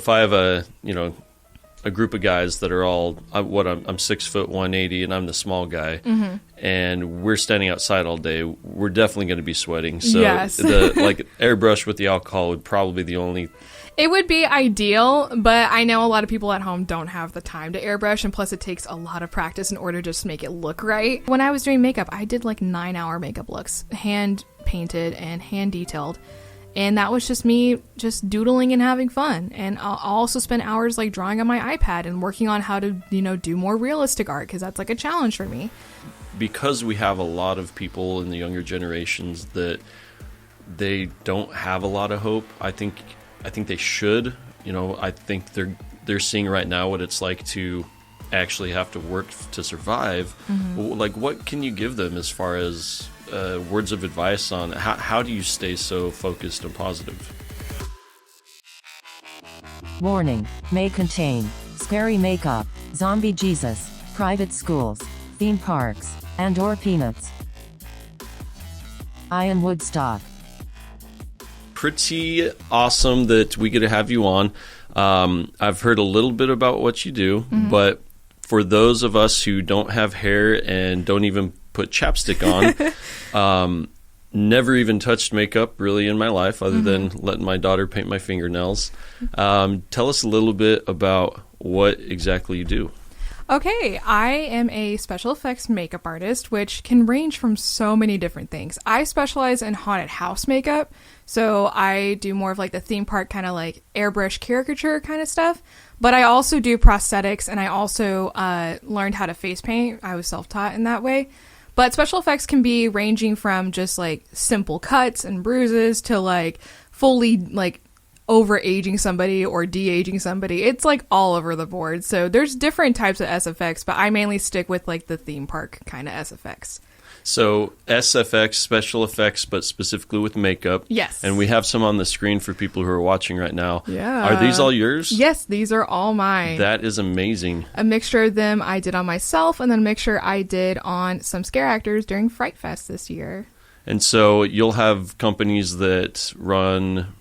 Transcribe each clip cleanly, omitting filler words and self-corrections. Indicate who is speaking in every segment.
Speaker 1: If I have a group of guys that are all I'm 6 foot 180 and I'm the small guy, and we're standing outside all day, we're definitely going to be sweating. So
Speaker 2: Yes.
Speaker 1: the airbrush with the alcohol would probably be the only.
Speaker 2: It would be ideal, but I know a lot of people at home don't have the time to airbrush, and plus it takes a lot of practice in order to just make it look right. When I was doing makeup, I did like 9-hour makeup looks, hand painted and hand detailed. And that was just me just doodling and having fun. And I'll also spend hours like drawing on my iPad and working on how to, do more realistic art, because that's like a challenge for me.
Speaker 1: Because we have a lot of people in the younger generations that they don't have a lot of hope. I think they should. I think they're seeing right now what it's like to actually have to work to survive. Like, what can you give them as far as words of advice on how do you stay so focused and positive?
Speaker 3: Warning, may contain scary makeup, zombie Jesus, private schools, theme parks, and/or peanuts. I am Woodstock.
Speaker 1: Pretty awesome that we get to have you on. I've heard a little bit about what you do, but for those of us who don't have hair and don't even put chapstick on, never even touched makeup really in my life other than letting my daughter paint my fingernails. Tell us a little bit about what exactly you do.
Speaker 2: Okay, I am a special effects makeup artist, which can range from so many different things. I specialize in haunted house makeup, so I do more of like the theme park kind of like airbrush caricature kind of stuff. But I also do prosthetics, and I also learned how to face paint. I was self-taught in that way. But special effects can be ranging from just like simple cuts and bruises to like fully like over-aging somebody or de-aging somebody. It's like all over the board. So there's different types of SFX, but I mainly stick with like the theme park kind of SFX.
Speaker 1: So SFX, special effects, but specifically with makeup.
Speaker 2: Yes.
Speaker 1: And we have some on the screen for people who are watching right now.
Speaker 2: Yeah.
Speaker 1: Are these all yours?
Speaker 2: Yes, these are all mine.
Speaker 1: That is amazing.
Speaker 2: A mixture of them I did on myself, and then a mixture I did on some scare actors during Fright Fest this year.
Speaker 1: And so you'll have companies that run,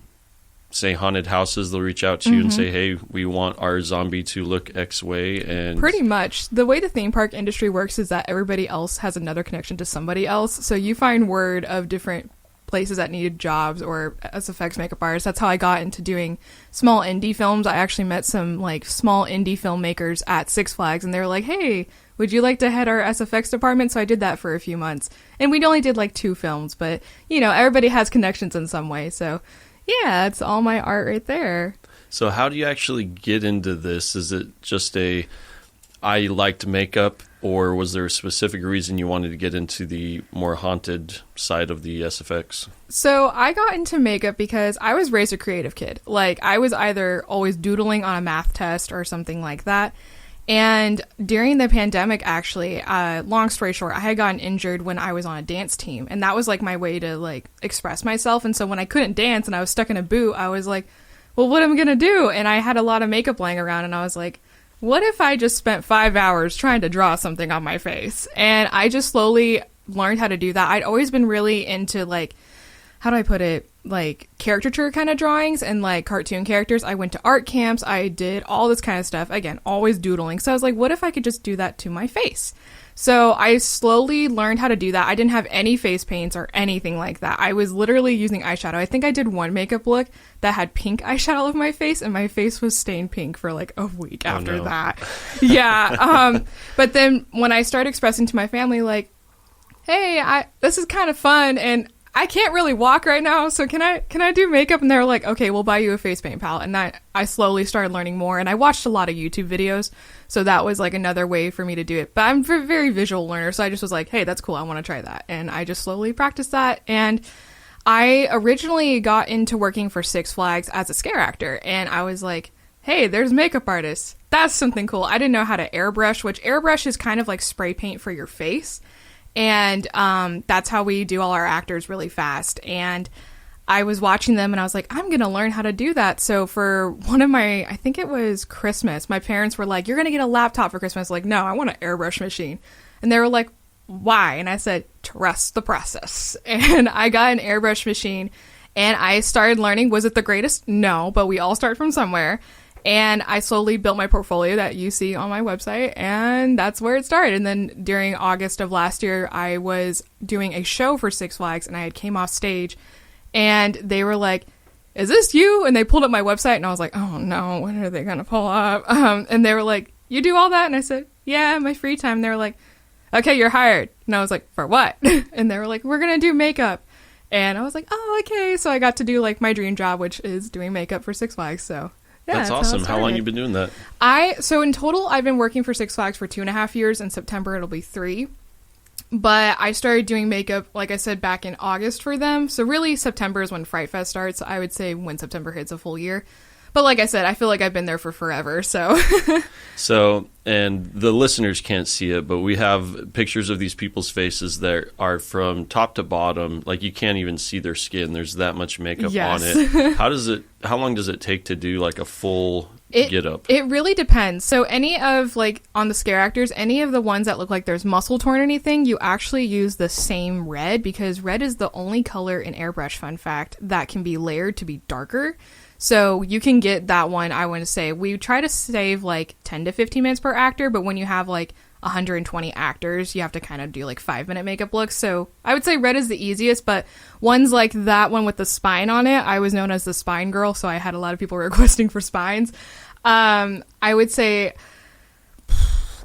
Speaker 1: say, haunted houses. They'll reach out to you and say, hey, we want our zombie to look X way. And
Speaker 2: pretty much the way the theme park industry works is that everybody else has another connection to somebody else. So you find word of different places that needed jobs or SFX makeup artists. That's how I got into doing small indie films. I actually met some like small indie filmmakers at Six Flags, and they were like, hey, would you like to head our SFX department? So I did that for a few months, and we only did like 2 films, but everybody has connections in some way. So yeah, it's all my art right there.
Speaker 1: So how do you actually get into this? Is it just I liked makeup, or was there a specific reason you wanted to get into the more haunted side of the SFX?
Speaker 2: So I got into makeup because I was raised a creative kid. Like, I was either always doodling on a math test or something like that. And during the pandemic, actually, long story short, I had gotten injured when I was on a dance team. And that was like my way to like express myself. And so when I couldn't dance and I was stuck in a boot, I was like, well, what am I going to do? And I had a lot of makeup laying around, and I was like, what if I just spent 5 hours trying to draw something on my face? And I just slowly learned how to do that. I'd always been really into like, how do I put it? Like caricature kind of drawings and like cartoon characters. I went to art camps. I did all this kind of stuff. Again, always doodling. So I was like, what if I could just do that to my face? So I slowly learned how to do that. I didn't have any face paints or anything like that. I was literally using eyeshadow. I think I did one makeup look that had pink eyeshadow all over my face, and my face was stained pink for like a week after that. Yeah. But then when I started expressing to my family, like, hey, this is kind of fun, and I can't really walk right now, so can I do makeup? And they were like, okay, we'll buy you a face paint palette. And I slowly started learning more, and I watched a lot of YouTube videos, so that was like another way for me to do it. But I'm a very visual learner, so I just was like, hey, that's cool, I want to try that. And I just slowly practiced that. And I originally got into working for Six Flags as a scare actor, and I was like, hey, there's makeup artists. That's something cool. I didn't know how to airbrush, which airbrush is kind of like spray paint for your face. And that's how we do all our actors really fast. And I was watching them, and I was like, I'm going to learn how to do that. So for one of my, I think it was Christmas, my parents were like, you're going to get a laptop for Christmas. Like, no, I want an airbrush machine. And they were like, why? And I said, trust the process. And I got an airbrush machine, and I started learning. Was it the greatest? No, but we all start from somewhere. And I slowly built my portfolio that you see on my website, and that's where it started. And then during August of last year, I was doing a show for Six Flags, and I had came off stage, and they were like, "Is this you?" And they pulled up my website, and I was like, "Oh no, what are they gonna pull up?" And they were like, "You do all that?" And I said, "Yeah, in my free time." They were like, "Okay, you're hired." And I was like, "For what?" And they were like, "We're gonna do makeup." And I was like, "Oh, okay." So I got to do like my dream job, which is doing makeup for Six Flags. So yeah,
Speaker 1: that's awesome. How long you been doing that?
Speaker 2: So in total, I've been working for Six Flags for 2.5 years. In September, it'll be 3. But I started doing makeup, like I said, back in August for them. So really, September is when Fright Fest starts. I would say when September hits a full year. But like I said, I feel like I've been there for forever. So, and the listeners can't see it, but we have pictures of these people's faces that are from top to bottom. Like you can't even see their skin. There's that much makeup on it. How long does it take to do like a full get up? It really depends. So any of like on the scare actors, any of the ones that look like there's muscle torn or anything, you actually use the same red because red is the only color in airbrush, fun fact, that can be layered to be darker. So you can get that one, I want to say. We try to save like 10 to 15 minutes per actor, but when you have like 120 actors, you have to kind of do like 5-minute makeup looks. So I would say red is the easiest, but ones like that one with the spine on it, I was known as the spine girl, so I had a lot of people requesting for spines. I would say,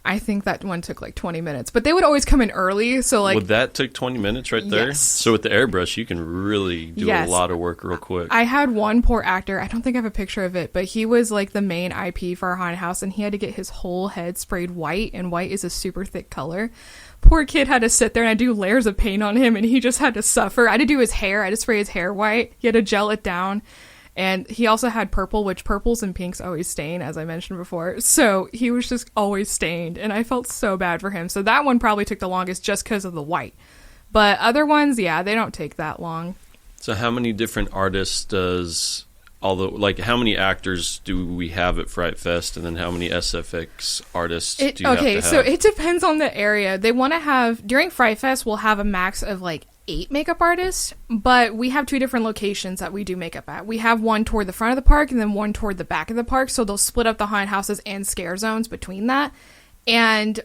Speaker 2: I think that one took like 20 minutes, but they would always come in early. So like,
Speaker 1: would that took 20 minutes right there?
Speaker 2: Yes.
Speaker 1: So with the airbrush, you can really do a lot of work real quick.
Speaker 2: I had one poor actor, I don't think I have a picture of it, but he was like the main IP for our haunted house, and he had to get his whole head sprayed white, and white is a super thick color. Poor kid had to sit there and I do layers of paint on him, and he just had to suffer. I had to do his hair. I had to spray his hair white. He had to gel it down. And he also had purple, which purples and pinks always stain, as I mentioned before. So he was just always stained, and I felt so bad for him. So that one probably took the longest just because of the white. But other ones, yeah, they don't take that long.
Speaker 1: So how many different artists how many actors do we have at Fright Fest, and then how many SFX artists do you have to have?
Speaker 2: So it depends on the area. They want to have, during Fright Fest, we'll have a max of like 8 makeup artists, but we have 2 different locations that we do makeup at. We have one toward the front of the park and then one toward the back of the park, so they'll split up the haunted houses and scare zones between that. And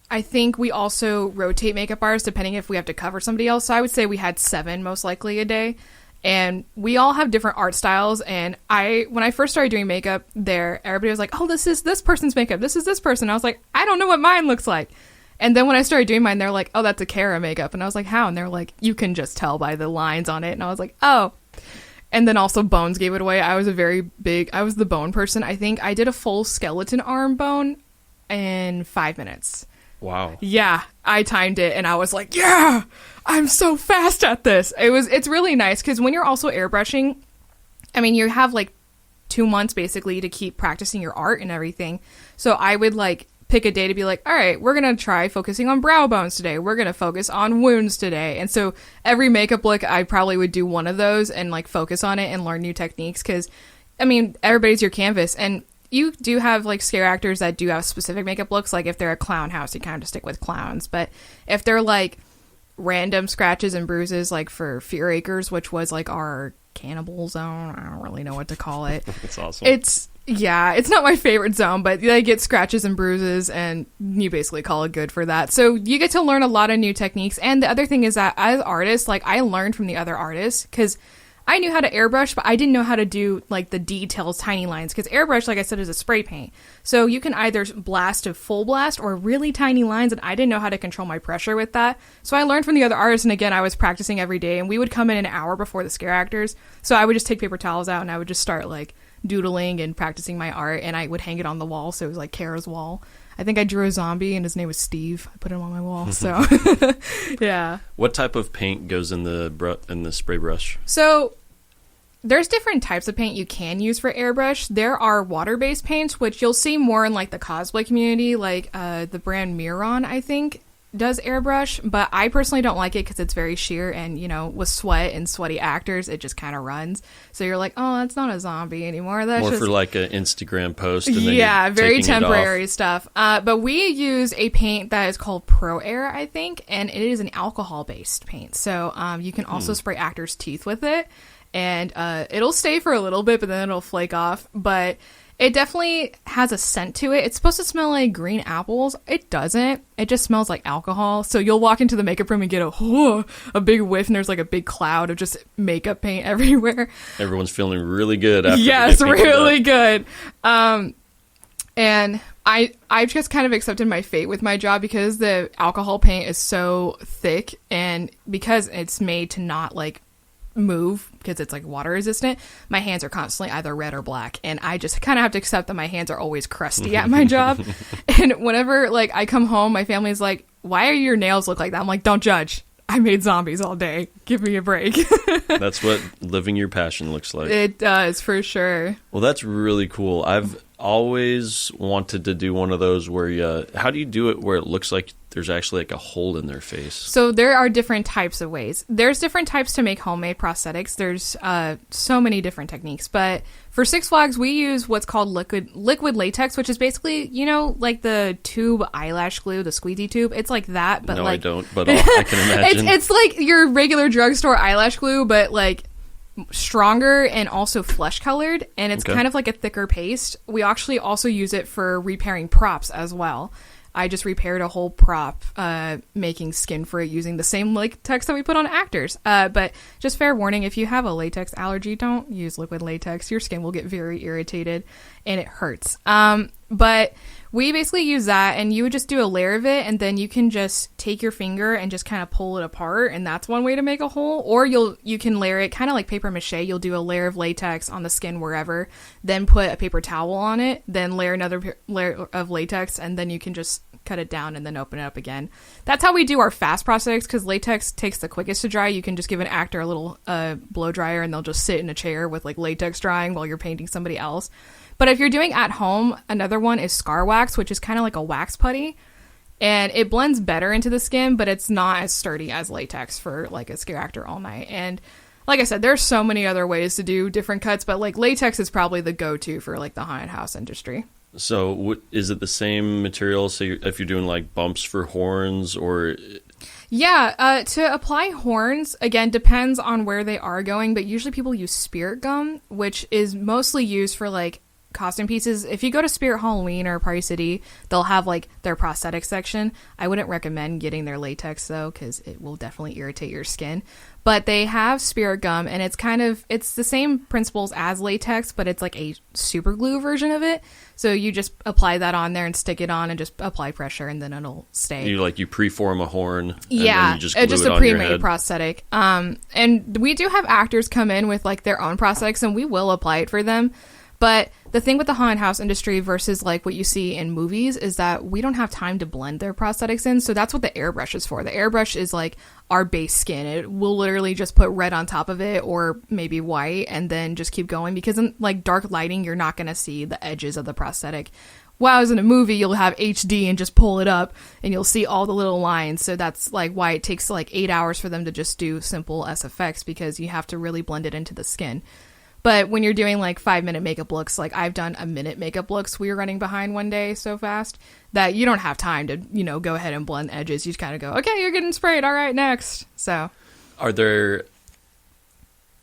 Speaker 2: I think we also rotate makeup artists depending if we have to cover somebody else. So I would say we had 7 most likely a day. And we all have different art styles. And when I first started doing makeup there, everybody was like, "Oh, this is this person's makeup. This is this person." I was like, "I don't know what mine looks like." And then when I started doing mine, they're like, "Oh, that's a Kara makeup." And I was like, "How?" And they're like, "You can just tell by the lines on it." And I was like, "Oh." And then also bones gave it away. I was the bone person. I think I did a full skeleton arm bone in 5 minutes.
Speaker 1: Wow.
Speaker 2: Yeah, I timed it and I was like, "Yeah, I'm so fast at this." It's really nice because when you're also airbrushing, I mean, you have like 2 months basically to keep practicing your art and everything. So I would like pick a day to be like, all right, we're going to try focusing on brow bones today. We're going to focus on wounds today. And so every makeup look, I probably would do one of those and like focus on it and learn new techniques. Cause I mean, everybody's your canvas, and you do have like scare actors that do have specific makeup looks. Like if they're a clown house, you kind of just stick with clowns. But if they're like random scratches and bruises, like for Fear Acres, which was like our cannibal zone, I don't really know what to call it.
Speaker 1: That's awesome.
Speaker 2: It's not my favorite zone, but they get scratches and bruises, and you basically call it good for that. So you get to learn a lot of new techniques. And the other thing is that as artists, like I learned from the other artists, because I knew how to airbrush, but I didn't know how to do like the details, tiny lines, because airbrush, like I said, is a spray paint. So you can either blast to full blast or really tiny lines, and I didn't know how to control my pressure with that. So I learned from the other artists, and again, I was practicing every day, and we would come in an hour before the scare actors. So I would just take paper towels out, and I would just start like doodling and practicing my art, and I would hang it on the wall, so it was like Kara's wall. I think I drew a zombie, and his name was Steve. I put him on my wall, so yeah.
Speaker 1: What type of paint goes in the spray brush?
Speaker 2: So there's different types of paint you can use for airbrush. There are water-based paints, which you'll see more in like the cosplay community, like the brand Miron, I think, does airbrush, but I personally don't like it because it's very sheer, and you know, with sweat and sweaty actors, it just kind of runs. So you're like, oh, that's not a zombie anymore. That's
Speaker 1: more
Speaker 2: just
Speaker 1: for like an Instagram post. And then
Speaker 2: yeah, very temporary
Speaker 1: it
Speaker 2: stuff. But we use a paint that is called Pro Air, I think, and it is an alcohol-based paint. So you can also spray actors' teeth with it, and it'll stay for a little bit, but then it'll flake off. But It definitely has a scent to it. It's supposed to smell like green apples. It doesn't. It just smells like alcohol. So you'll walk into the makeup room and get a big whiff, and there's like a big cloud of just makeup paint everywhere.
Speaker 1: Everyone's feeling really good after.
Speaker 2: Yes, really good. And I've just kind of accepted my fate with my job because the alcohol paint is so thick, and because it's made to not like move because it's like water resistant, my hands are constantly either red or black, and I just kind of have to accept that my hands are always crusty at my job. And whenever like I come home, my family's like, why are your nails look like that? I'm like, don't judge, I made zombies all day, give me a break.
Speaker 1: That's what living your passion looks like.
Speaker 2: It does, for sure.
Speaker 1: Well, that's really cool. I've always wanted to do one of those where how do you do it where it looks like there's actually like a hole in their face?
Speaker 2: So there are different types of ways. There's different types to make homemade prosthetics. There's so many different techniques. But for Six Flags, we use what's called liquid latex, which is basically, you know, like the tube eyelash glue, the squeezy tube. It's like that, but
Speaker 1: no,
Speaker 2: like,
Speaker 1: I don't. But I can imagine.
Speaker 2: It's like your regular drugstore eyelash glue, but like stronger and also flesh colored, and it's kind of like a thicker paste. We actually also use it for repairing props as well. I just repaired a whole prop making skin for it using the same latex that we put on actors. But just fair warning, if you have a latex allergy, don't use liquid latex. Your skin will get very irritated and it hurts. But we basically use that, and you would just do a layer of it, and then you can just take your finger and just kind of pull it apart, and that's one way to make a hole. Or you can layer it kind of like paper mache. You'll do a layer of latex on the skin wherever, then put a paper towel on it, then layer another layer of latex, and then you can just cut it down and then open it up again. That's how we do our fast prosthetics, because latex takes the quickest to dry. You can just give an actor a little blow dryer, and they'll just sit in a chair with like latex drying while you're painting somebody else. But if you're doing at home, another one is scar wax, which is kind of like a wax putty, and it blends better into the skin, but it's not as sturdy as latex for like a scare actor all night. And like I said, there's so many other ways to do different cuts, but like latex is probably the go-to for like the haunted house industry.
Speaker 1: So is it the same material? So if you're doing like bumps for horns or...
Speaker 2: Yeah, to apply horns, again, depends on where they are going, but usually people use spirit gum, which is mostly used for like costume pieces. If you go to Spirit Halloween or Party City, they'll have like their prosthetic section. I wouldn't recommend getting their latex though, because it will definitely irritate your skin. But they have spirit gum, and it's the same principles as latex, but it's like a super glue version of it. So you just apply that on there and stick it on and just apply pressure, and then it'll stay.
Speaker 1: You preform a horn. And
Speaker 2: yeah,
Speaker 1: then you just glue
Speaker 2: just
Speaker 1: it
Speaker 2: a
Speaker 1: on your
Speaker 2: pre-made
Speaker 1: head.
Speaker 2: prosthetic. And we do have actors come in with like their own prosthetics, and we will apply it for them. But the thing with the haunted house industry versus like what you see in movies is that we don't have time to blend their prosthetics in. So that's what the airbrush is for. The airbrush is like our base skin. It will literally just put red on top of it, or maybe white, and then just keep going, because in like dark lighting, you're not going to see the edges of the prosthetic. Whereas in a movie, you'll have HD and just pull it up and you'll see all the little lines. So that's like why it takes like 8 hours for them to just do simple SFX, because you have to really blend it into the skin. But when you're doing like 5-minute makeup looks, like I've done a minute makeup looks, we were running behind one day so fast that you don't have time to, go ahead and blend edges. You just kind of go, okay, you're getting sprayed. All right, next. So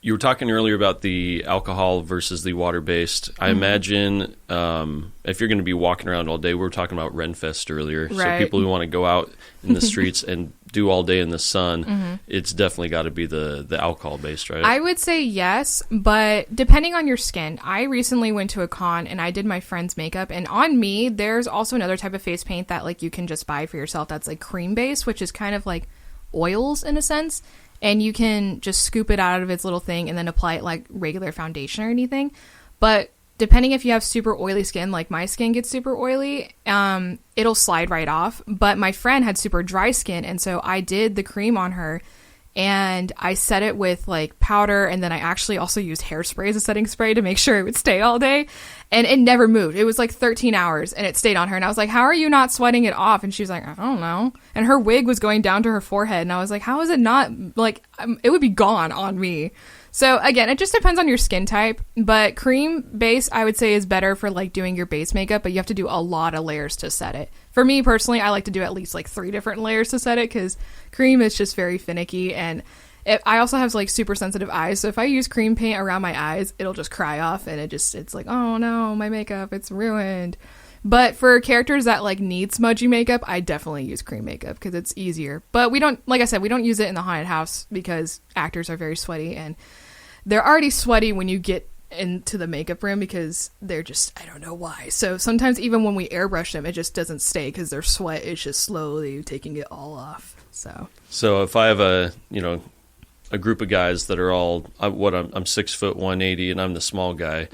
Speaker 1: you were talking earlier about the alcohol versus the water-based. I imagine if you're going to be walking around all day, we were talking about Renfest earlier.
Speaker 2: Right.
Speaker 1: So people who want to go out in the streets and do all day in the sun, it's definitely got to be the alcohol-based, right?
Speaker 2: I would say yes, but depending on your skin. I recently went to a con and I did my friend's makeup, and on me, there's also another type of face paint that like you can just buy for yourself that's like cream-based, which is kind of like oils in a sense. And you can just scoop it out of its little thing and then apply it like regular foundation or anything. But depending if you have super oily skin, like my skin gets super oily, it'll slide right off. But my friend had super dry skin, and so I did the cream on her, and I set it with like powder, and then I actually also used hairspray as a setting spray to make sure it would stay all day. And it never moved. It was like 13 hours and it stayed on her. And I was like, how are you not sweating it off? And she was like, I don't know. And her wig was going down to her forehead. And I was like, how is it not, like, it would be gone on me. So again, it just depends on your skin type. But cream base, I would say, is better for like doing your base makeup, but you have to do a lot of layers to set it. For me personally, I like to do at least like 3 different layers to set it, because cream is just very finicky, and I also have like super sensitive eyes, so if I use cream paint around my eyes, it'll just cry off, and it's like, oh no, my makeup, it's ruined. But for characters that like need smudgy makeup, I definitely use cream makeup because it's easier. But we don't, like I said, we don't use it in the haunted house because actors are very sweaty, and they're already sweaty when you get into the makeup room because they're just, I don't know why. So sometimes even when we airbrush them, it just doesn't stay because their sweat is just slowly taking it all off. So
Speaker 1: if I have a group of guys that are all I'm 6 foot 180 and I'm the small guy,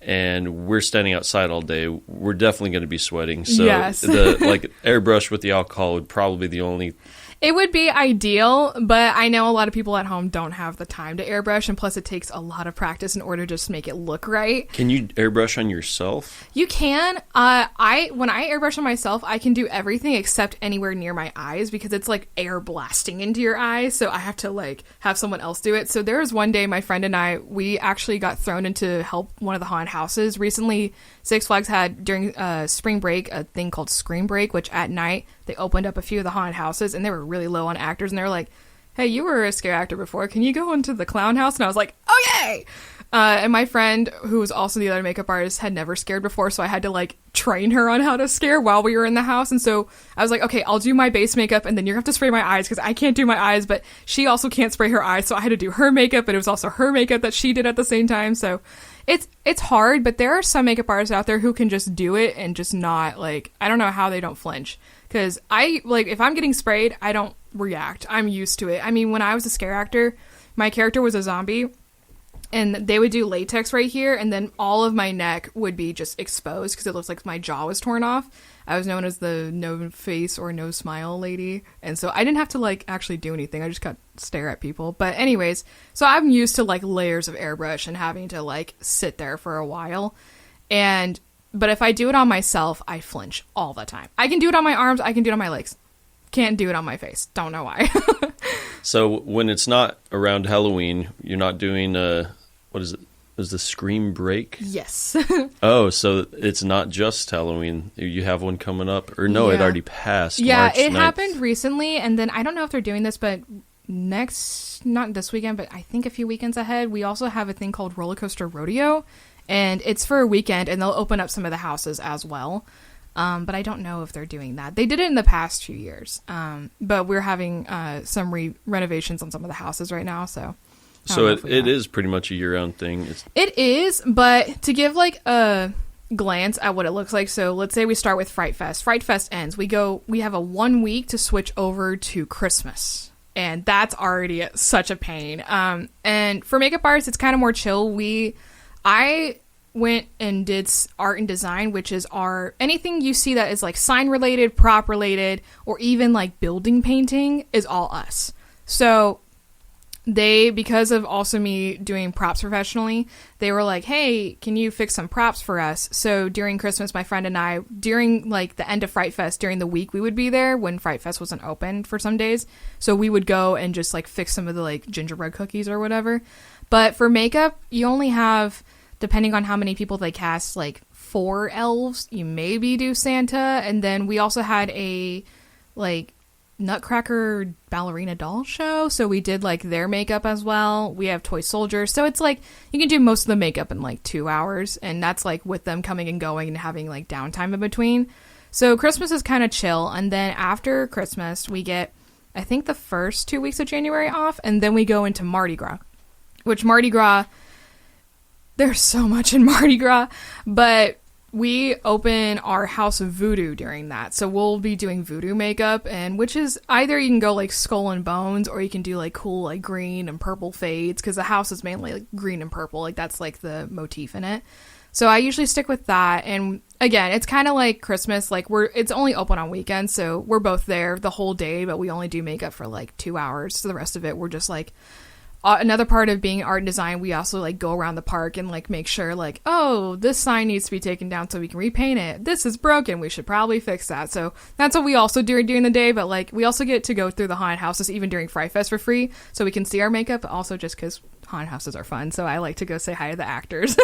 Speaker 1: and we're standing outside all day, we're definitely going to be sweating. So
Speaker 2: yes.
Speaker 1: the like airbrush with the alcohol would probably be the only.
Speaker 2: It would be ideal, but I know a lot of people at home don't have the time to airbrush, and plus it takes a lot of practice in order to just make it look right.
Speaker 1: Can you airbrush on yourself?
Speaker 2: You can. When I airbrush on myself, I can do everything except anywhere near my eyes because it's like air blasting into your eyes, so I have to like have someone else do it. So there was one day my friend and I, we actually got thrown in to help one of the haunted houses. Recently, Six Flags had during spring break a thing called Scream Break, which at night they opened up a few of the haunted houses, and they were really low on actors, and they were like, hey, you were a scare actor before, can you go into the clown house? And I was like, okay. And my friend, who was also the other makeup artist, had never scared before, so I had to like train her on how to scare while we were in the house. And so I was like, okay, I'll do my base makeup, and then you're gonna have to spray my eyes because I can't do my eyes, but she also can't spray her eyes, so I had to do her makeup, but it was also her makeup that she did at the same time. So it's hard, but there are some makeup artists out there who can just do it and just not like, I don't know how they don't flinch. Because I, like, if I'm getting sprayed, I don't react. I'm used to it. I mean, when I was a scare actor, my character was a zombie, and they would do latex right here, and then all of my neck would be just exposed because it looks like my jaw was torn off. I was known as the no face or no smile lady, and so I didn't have to, like, actually do anything. I just got to stare at people. But anyways, so I'm used to, like, layers of airbrush and having to, like, sit there for a while. But if I do it on myself, I flinch all the time. I can do it on my arms. I can do it on my legs. Can't do it on my face. Don't know why.
Speaker 1: So when it's not around Halloween, you're not doing what is it? Is the Scream Break?
Speaker 2: Yes.
Speaker 1: Oh, so it's not just Halloween. You have one coming up? Or no, it already passed.
Speaker 2: Yeah,
Speaker 1: March
Speaker 2: it
Speaker 1: 9th.
Speaker 2: happened recently, and then I don't know if they're doing this, but not this weekend, but I think a few weekends ahead, we also have a thing called Roller Coaster Rodeo. And it's for a weekend, and they'll open up some of the houses as well. But I don't know if they're doing that. They did it in the past few years. But we're having some renovations on some of the houses right now. So
Speaker 1: it is pretty much a year-round thing.
Speaker 2: It is, but to give like a glance at what it looks like. So let's say we start with Fright Fest. Fright Fest ends. We have a 1 week to switch over to Christmas. And that's already such a pain. And for makeup artists, it's kind of more chill. I went and did art and design, which is anything you see that is like sign related, prop related, or even like building painting is all us. So because of also me doing props professionally, they were like, hey, can you fix some props for us? So during Christmas, my friend and I, during like the end of Fright Fest, during the week we would be there when Fright Fest wasn't open for some days. So we would go and just like fix some of the like gingerbread cookies or whatever. But for makeup, you only have, depending on how many people they cast, like 4 elves. You maybe do Santa. And then we also had a like Nutcracker ballerina doll show. So we did like their makeup as well. We have toy soldiers. So it's like you can do most of the makeup in like 2 hours. And that's like with them coming and going and having like downtime in between. So Christmas is kind of chill. And then after Christmas, we get, I think, the first 2 weeks of January off. And then we go into Mardi Gras. Which Mardi Gras, there's so much in Mardi Gras, but we open our house of voodoo during that. So we'll be doing voodoo makeup, and which is either you can go like skull and bones, or you can do like cool like green and purple fades, because the house is mainly like green and purple. Like that's like the motif in it. So I usually stick with that. And again, it's kind of like Christmas. Like it's only open on weekends, so we're both there the whole day, but we only do makeup for like 2 hours. So the rest of it, we're just like, another part of being art and design, we also like go around the park and like make sure like, oh, this sign needs to be taken down so we can repaint it. This is broken. We should probably fix that. So that's what we also do during the day. But like we also get to go through the haunted houses even during Fright Fest for free, so we can see our makeup. But also just because haunted houses are fun, so I like to go say hi to the actors.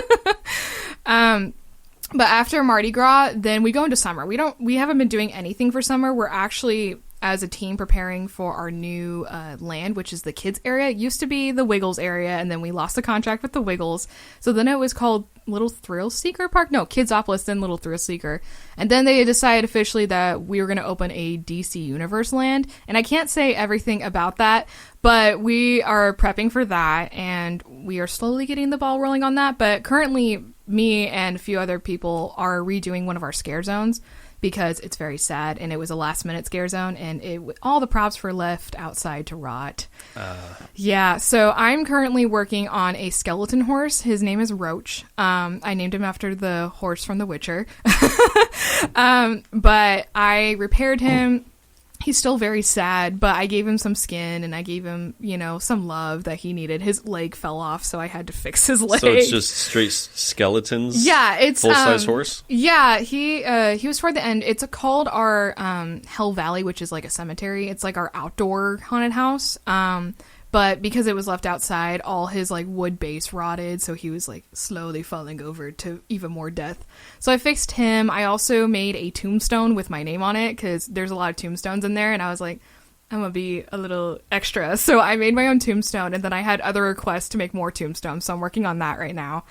Speaker 2: But after Mardi Gras, then we go into summer. We haven't been doing anything for summer. We're actually as a team preparing for our new land, which is the kids area. It used to be the Wiggles area, and then we lost the contract with the Wiggles. So then it was called Little Thrill Seeker Park? No, Kidsopolis, then Little Thrill Seeker. And then they decided officially that we were going to open a DC Universe land. And I can't say everything about that, but we are prepping for that, and we are slowly getting the ball rolling on that. But currently, me and a few other people are redoing one of our scare zones, because it's very sad, and it was a last-minute scare zone, and all the props were left outside to rot. Yeah, so I'm currently working on a skeleton horse. His name is Roach. I named him after the horse from The Witcher. But I repaired him. He's still very sad, but I gave him some skin, and I gave him, some love that he needed. His leg fell off, so I had to fix his leg.
Speaker 1: So it's just straight skeletons?
Speaker 2: Yeah, it's
Speaker 1: full-size horse?
Speaker 2: Yeah, he was toward the end. It's called our Hell Valley, which is like a cemetery. It's like our outdoor haunted house. But because it was left outside, all his like wood base rotted, so he was like slowly falling over to even more death. So I fixed him. I also made a tombstone with my name on it, because there's a lot of tombstones in there, and I was like, I'm gonna be a little extra. So I made my own tombstone, and then I had other requests to make more tombstones, so I'm working on that right now.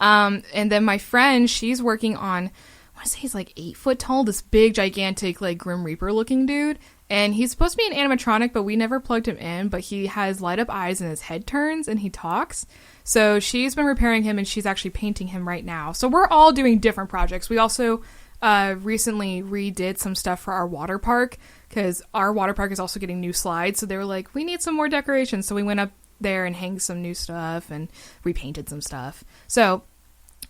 Speaker 2: And then my friend, she's working on, I want to say he's like 8 foot tall, this big, gigantic, like Grim Reaper looking dude. And he's supposed to be an animatronic, but we never plugged him in. But he has light up eyes and his head turns and he talks. So she's been repairing him, and she's actually painting him right now. So we're all doing different projects. We also recently redid some stuff for our water park, because our water park is also getting new slides. So they were like, we need some more decorations. So we went up there and hanged some new stuff and repainted some stuff. So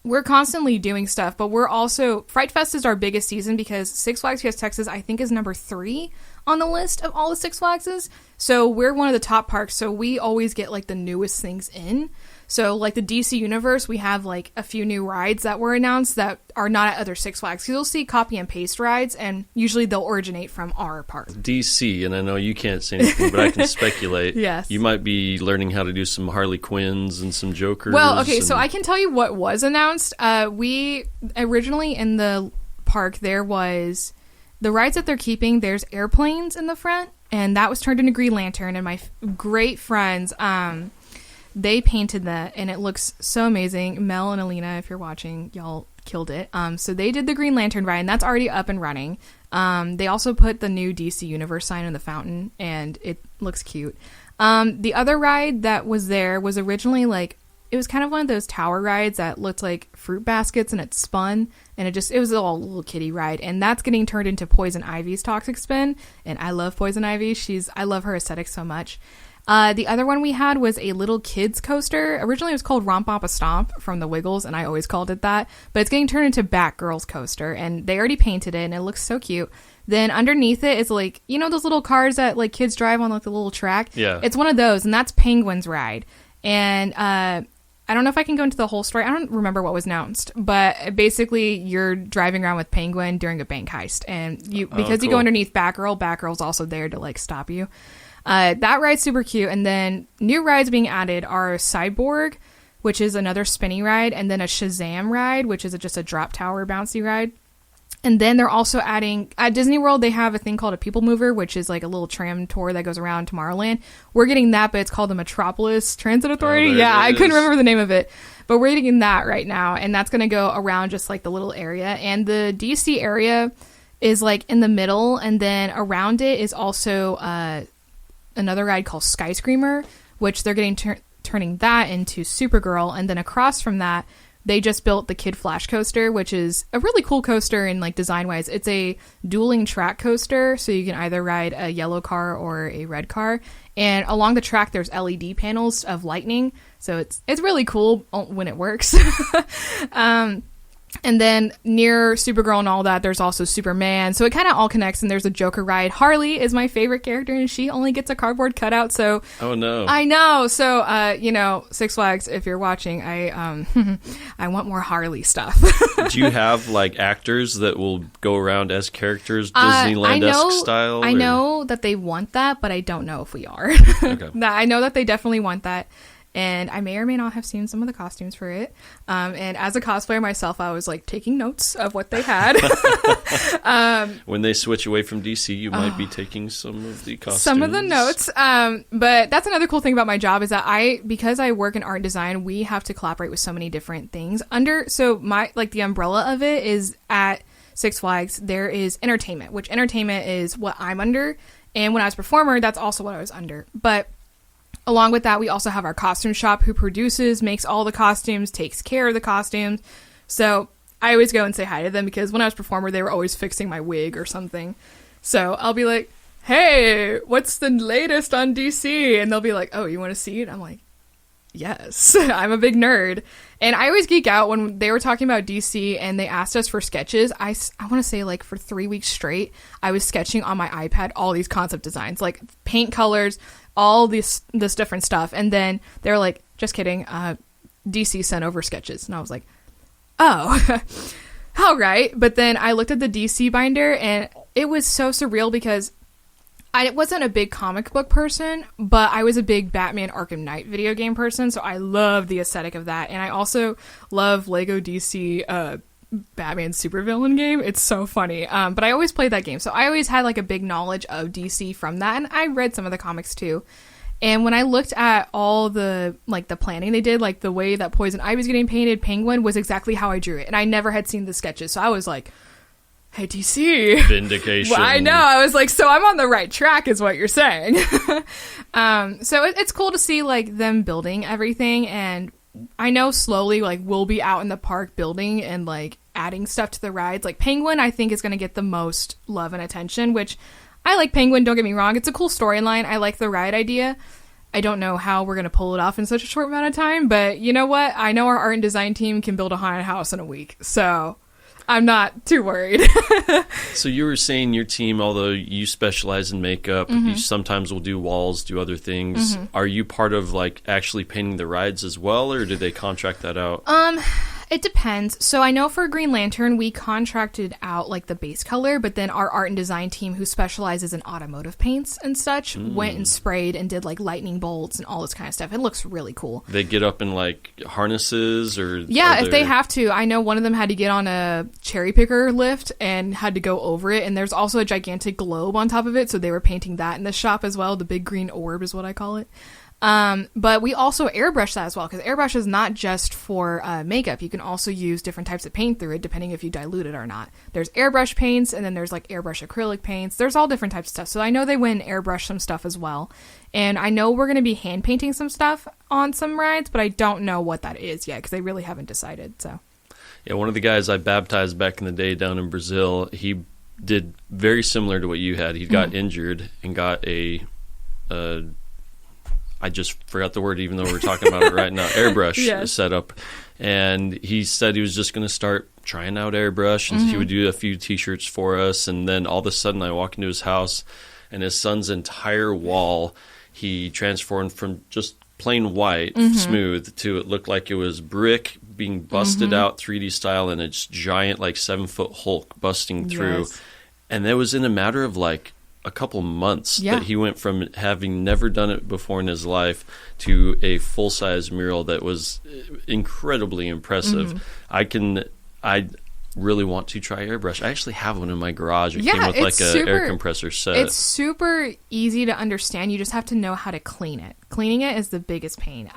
Speaker 2: we're constantly doing stuff, but we're also, Fright Fest is our biggest season, because Six Flags Fiesta Texas, I think, is number 3 on the list of all the Six Flagses. So we're one of the top parks, so we always get like the newest things in. So like the DC Universe, we have like a few new rides that were announced that are not at other Six Flags. You'll see copy and paste rides, and usually they'll originate from our park.
Speaker 1: DC, and I know you can't say anything, but I can speculate.
Speaker 2: Yes.
Speaker 1: You might be learning how to do some Harley Quinns and some Jokers.
Speaker 2: Well, okay, so I can tell you what was announced. We originally in the park, there was the rides that they're keeping. There's airplanes in the front, and that was turned into Green Lantern, and my great friends, they painted that, and it looks so amazing. Mel and Alina, if you're watching, y'all killed it. So they did the Green Lantern ride, and that's already up and running. They also put the new DC Universe sign in the fountain, and it looks cute. The other ride that was there was originally like, it was kind of one of those tower rides that looked like fruit baskets, and it spun, and it was all a little kiddie ride, and that's getting turned into Poison Ivy's Toxic Spin, and I love Poison Ivy. I love her aesthetic so much. The other one we had was a little kids coaster. Originally it was called Romp Bop a Stomp from the Wiggles, and I always called it that, but it's getting turned into Batgirl's coaster, and they already painted it, and it looks so cute. Then underneath it is like, those little cars that like kids drive on like the little track?
Speaker 1: Yeah.
Speaker 2: It's one of those, and that's Penguin's ride. And I don't know if I can go into the whole story. I don't remember what was announced, but basically you're driving around with Penguin during a bank heist, and because you go underneath Batgirl's also there to like stop you. That ride's super cute. And then new rides being added are Cyborg, which is another spinny ride, and then a Shazam ride, which is just a drop tower bouncy ride. And then they're also adding, at Disney World, they have a thing called a People Mover, which is like a little tram tour that goes around Tomorrowland. We're getting that, but it's called the Metropolis Transit Authority. I couldn't remember the name of it, but we're getting that right now. And that's going to go around just like the little area. And the DC area is like in the middle. And then around it is also another ride called Skyscreamer, which they're getting turning that into Supergirl. And then across from that, they just built the Kid Flash coaster, which is a really cool coaster in like design wise. It's a dueling track coaster, so you can either ride a yellow car or a red car. And along the track, there's LED panels of lightning, so it's really cool when it works. And then near Supergirl and all that, there's also Superman. So it kind of all connects, and there's a Joker ride. Harley is my favorite character, and she only gets a cardboard cutout. So
Speaker 1: oh no,
Speaker 2: I know. So Six Flags, if you're watching, I I want more Harley stuff.
Speaker 1: Do you have like actors that will go around as characters, Disneyland-esque style?
Speaker 2: I know that they want that, but I don't know if we are.
Speaker 1: Okay.
Speaker 2: I know that they definitely want that. and I may or may not have seen some of the costumes for it. And as a cosplayer myself, I was like taking notes of what they had.
Speaker 1: When they switch away from DC, you might be taking some of the costumes.
Speaker 2: Some of the notes. But that's another cool thing about my job is that because I work in art and design, we have to collaborate with so many different things. So the umbrella of it is at Six Flags, there is entertainment, which entertainment is what I'm under. And when I was a performer, that's also what I was under. But along with that, we also have our costume shop who produces, makes all the costumes, takes care of the costumes. So I always go and say hi to them because when I was a performer, they were always fixing my wig or something. So I'll be like, hey, what's the latest on DC? And they'll be like, oh, you want to see it? I'm like, yes, I'm a big nerd. And I always geek out when they were talking about DC and they asked us for sketches. I want to say like for 3 weeks straight, I was sketching on my iPad all these concept designs, like paint colors, all this different stuff. And then they were like, just kidding, DC sent over sketches. And I was like, oh, all right. But then I looked at the DC binder and it was so surreal because I wasn't a big comic book person, but I was a big Batman Arkham Knight video game person, so I love the aesthetic of that. And I also love Lego DC Batman supervillain game. It's so funny. But I always played that game, so I always had like a big knowledge of DC from that, and I read some of the comics too. And when I looked at all the planning they did, like the way that Poison Ivy's getting painted, Penguin was exactly how I drew it, and I never had seen the sketches, so I was like, hey, DC.
Speaker 1: Vindication.
Speaker 2: Well, I know. I was like, so I'm on the right track is what you're saying. So it's cool to see, like, them building everything. And I know slowly, like, we'll be out in the park building and, like, adding stuff to the rides. Like, Penguin, I think, is going to get the most love and attention, which I like Penguin, don't get me wrong. It's a cool storyline. I like the ride idea. I don't know how we're going to pull it off in such a short amount of time. But you know what? I know our art and design team can build a haunted house in a week. So I'm not too worried.
Speaker 1: So you were saying your team, although you specialize in makeup, you sometimes will do walls, do other things. Are you part of like actually painting the rides as well, or do they contract that out?
Speaker 2: It depends. So I know for Green Lantern, we contracted out like the base color, but then our art and design team who specializes in automotive paints and such went and sprayed and did like lightning bolts and all this kind of stuff. It looks really cool.
Speaker 1: They get up in like harnesses or...
Speaker 2: Yeah, if they have to. I know one of them had to get on a cherry picker lift and had to go over it. And there's also a gigantic globe on top of it. So they were painting that in the shop as well. The big green orb is what I call it. But we also airbrush that as well, because airbrush is not just for makeup. You can also use different types of paint through it, depending if you dilute it or not. There's airbrush paints, and then there's like airbrush acrylic paints. There's all different types of stuff. So I know they went and airbrush some stuff as well. And I know we're going to be hand painting some stuff on some rides, but I don't know what that is yet, because they really haven't decided. So
Speaker 1: yeah, one of the guys I baptized back in the day down in Brazil, he did very similar to what you had. He got injured and got I just forgot the word, even though we're talking about it right now, airbrush setup. And he said he was just going to start trying out airbrush, and he would do a few T-shirts for us. And then all of a sudden I walk into his house, and his son's entire wall, he transformed from just plain white, smooth, to it looked like it was brick being busted out 3D style, and it's giant, like 7-foot Hulk busting through.
Speaker 2: Yes.
Speaker 1: And that was in a matter of like a couple months that he went from having never done it before in his life to a full-size mural that was incredibly impressive. I really want to try airbrush. I actually have one in my garage. It came with like an air compressor set.
Speaker 2: It's super easy to understand. You just have to know how to clean it. Cleaning it is the biggest pain.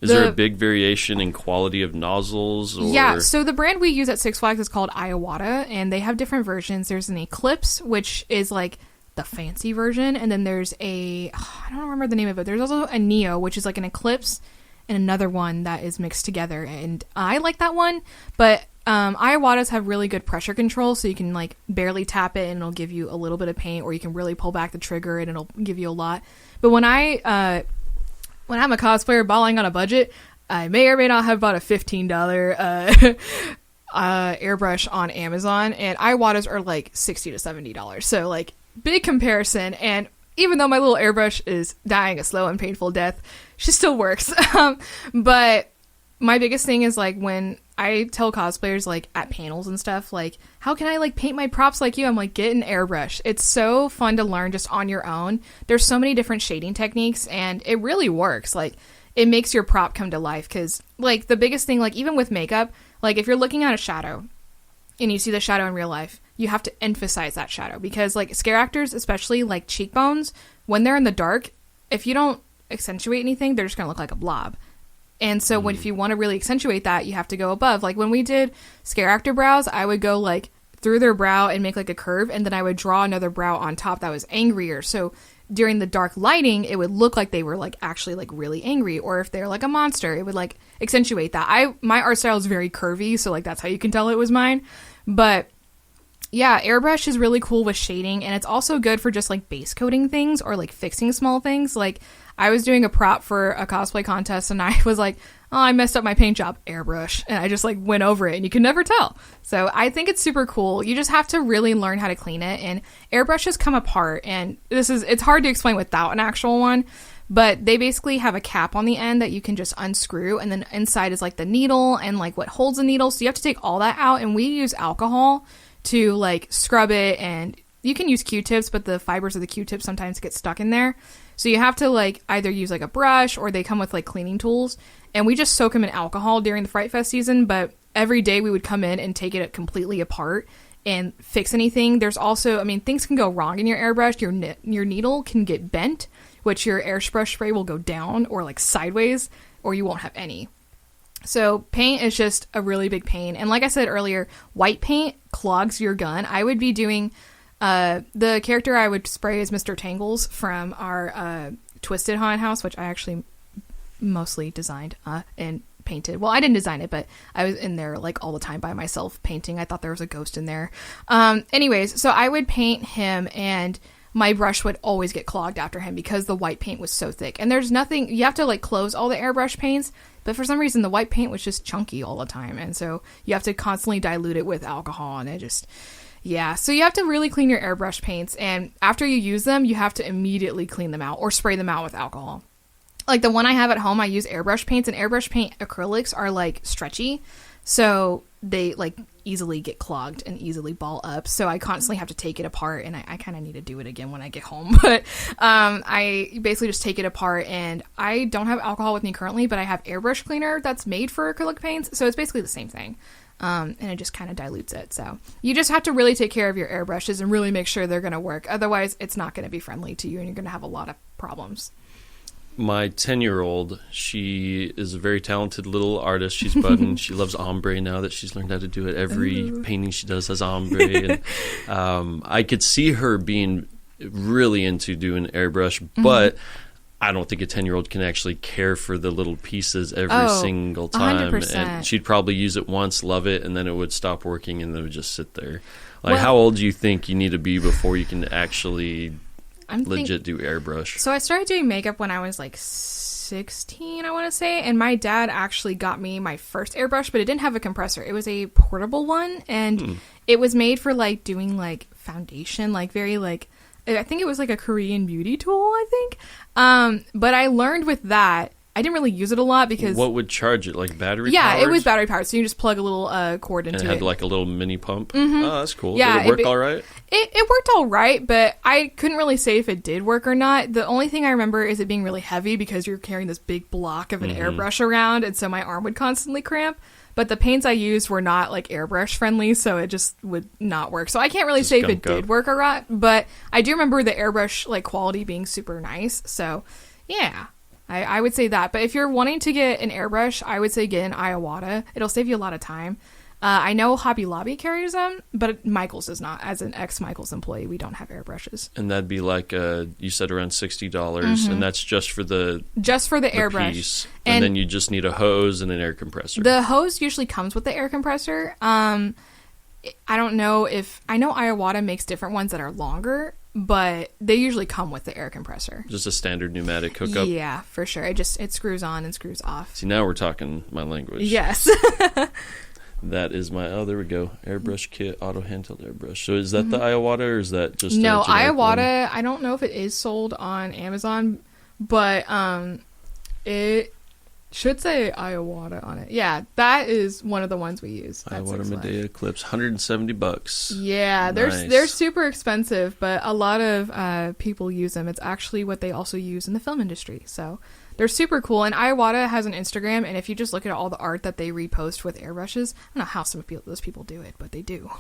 Speaker 1: Is there a big variation in quality of nozzles? Or?
Speaker 2: Yeah, so the brand we use at Six Flags is called iaW, and they have different versions. There's an Eclipse, which is like the fancy version, and then there's I don't remember the name of it. There's also a Neo, which is like an Eclipse, and another one that is mixed together, and I like that one, but iaWs have really good pressure control, so you can like barely tap it and it'll give you a little bit of paint, or you can really pull back the trigger and it'll give you a lot. But when I'm a cosplayer balling on a budget, I may or may not have bought a $15 airbrush on Amazon, and iaWs are like $60 to $70, so like big comparison. And even though my little airbrush is dying a slow and painful death, she still works. But my biggest thing is like when I tell cosplayers like at panels and stuff, like, how can I like paint my props like you? I'm like, get an airbrush. It's so fun to learn just on your own. There's so many different shading techniques, and it really works. Like, it makes your prop come to life. Because, like, the biggest thing, like, even with makeup, like, if you're looking at a shadow and you see the shadow in real life, you have to emphasize that shadow. Because, like, scare actors, especially, like, cheekbones, when they're in the dark, if you don't accentuate anything, they're just going to look like a blob. And so if you want to really accentuate that, you have to go above. Like, when we did scare actor brows, I would go, like, through their brow and make, like, a curve, and then I would draw another brow on top that was angrier. So during the dark lighting, it would look like they were, like, actually, like, really angry. Or if they're, like, a monster, it would, like, accentuate that. My art style is very curvy, so, like, that's how you can tell it was mine. But yeah, airbrush is really cool with shading, and it's also good for just, like, base coating things or, like, fixing small things. Like, I was doing a prop for a cosplay contest, and I was like, oh, I messed up my paint job. Airbrush. And I just, like, went over it, and you can never tell. So I think it's super cool. You just have to really learn how to clean it, and airbrushes come apart, and it's hard to explain without an actual one, but they basically have a cap on the end that you can just unscrew, and then inside is, like, the needle and, like, what holds the needle. So you have to take all that out, and we use alcohol to, like, scrub it, and you can use Q-tips, but the fibers of the Q-tips sometimes get stuck in there. So you have to, like, either use, like, a brush, or they come with, like, cleaning tools. And we just soak them in alcohol during the Fright Fest season, but every day we would come in and take it completely apart and fix anything. There's also, I mean, things can go wrong in your airbrush. Your needle can get bent, which your airbrush spray will go down or, like, sideways, or you won't have any. So paint is just a really big pain. And like I said earlier, white paint clogs your gun. I would be doing... the character I would spray is Mr. Tangles from our Twisted Haunted House, which I actually mostly designed and painted. Well, I didn't design it, but I was in there, like, all the time by myself painting. I thought there was a ghost in there. Anyways, so I would paint him, and my brush would always get clogged after him because the white paint was so thick. And there's nothing... You have to, like, close all the airbrush paints, but for some reason the white paint was just chunky all the time. And so you have to constantly dilute it with alcohol, and it just... Yeah, so you have to really clean your airbrush paints, and after you use them, you have to immediately clean them out or spray them out with alcohol. Like, the one I have at home, I use airbrush paints, and airbrush paint acrylics are, like, stretchy, so they, like, easily get clogged and easily ball up, so I constantly have to take it apart, and I kind of need to do it again when I get home, but I basically just take it apart, and I don't have alcohol with me currently, but I have airbrush cleaner that's made for acrylic paints, so it's basically the same thing. And it just kind of dilutes it. So you just have to really take care of your airbrushes and really make sure they're going to work. Otherwise, it's not going to be friendly to you, and you're going to have a lot of problems.
Speaker 1: My 10-year-old, she is a very talented little artist. She's budding. She loves ombre now that she's learned how to do it. Every painting she does has ombre. And I could see her being really into doing airbrush, but I don't think a 10-year-old can actually care for the little pieces every single time.
Speaker 2: 100%.
Speaker 1: And she'd probably use it once, love it, and then it would stop working, and it would just sit there. Like, how old do you think you need to be before you can actually legit do airbrush?
Speaker 2: So I started doing makeup when I was, like, 16, I want to say, and my dad actually got me my first airbrush, but it didn't have a compressor. It was a portable one, and it was made for, like, doing, like, foundation, like, very, like... I think it was like a Korean beauty tool, I think. But I learned with that, I didn't really use it a lot because...
Speaker 1: What would charge it? Like battery powered?
Speaker 2: Yeah, it was battery powered. So you just plug a little cord into it.
Speaker 1: And it had like a little mini pump? Mm-hmm. Oh, that's cool.
Speaker 2: Yeah,
Speaker 1: did it work all right?
Speaker 2: It worked all right, but I couldn't really say if it did work or not. The only thing I remember is it being really heavy because you're carrying this big block of an airbrush around, and so my arm would constantly cramp. But the paints I used were not, like, airbrush friendly, so it just would not work. So I can't really say if it did work or not, but I do remember the airbrush, like, quality being super nice. So, yeah, I would say that. But if you're wanting to get an airbrush, I would say get an iaW. It'll save you a lot of time. I know Hobby Lobby carries them, but Michaels does not. As an ex-Michaels employee, we don't have airbrushes.
Speaker 1: And that'd be like, you said around $60, and that's just for the
Speaker 2: airbrush
Speaker 1: piece. And then you just need a hose and an air compressor.
Speaker 2: The hose usually comes with the air compressor. I don't know if... I know iaW makes different ones that are longer, but they usually come with the air compressor.
Speaker 1: Just a standard pneumatic hookup?
Speaker 2: Yeah, for sure. It screws on and screws off.
Speaker 1: See, now we're talking my language.
Speaker 2: Yes.
Speaker 1: That is my... Oh, there we go. Airbrush kit, auto handheld airbrush. So is that the iaW, or is that just
Speaker 2: No,
Speaker 1: a generic
Speaker 2: iaW,
Speaker 1: one?
Speaker 2: I don't know if it is sold on Amazon, but it should say iaW on it. Yeah, that is one of the ones we use.
Speaker 1: iaW Medea Eclipse, $170.
Speaker 2: Yeah,
Speaker 1: Nice.
Speaker 2: they're super expensive, but a lot of people use them. It's actually what they also use in the film industry. So They're super cool. And iaW has an Instagram, and if you just look at all the art that they repost with airbrushes, I don't know how some of those people do it, but they do.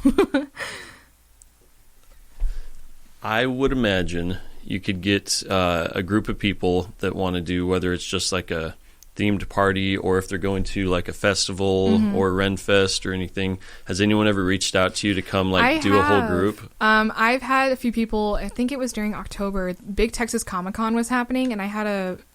Speaker 1: I would imagine you could get a group of people that want to do, whether it's just like a themed party or if they're going to like a festival or Renfest or anything. Has anyone ever reached out to you to come do a whole group?
Speaker 2: I've had a few people, I think it was during October, Big Texas Comic-Con was happening, and I had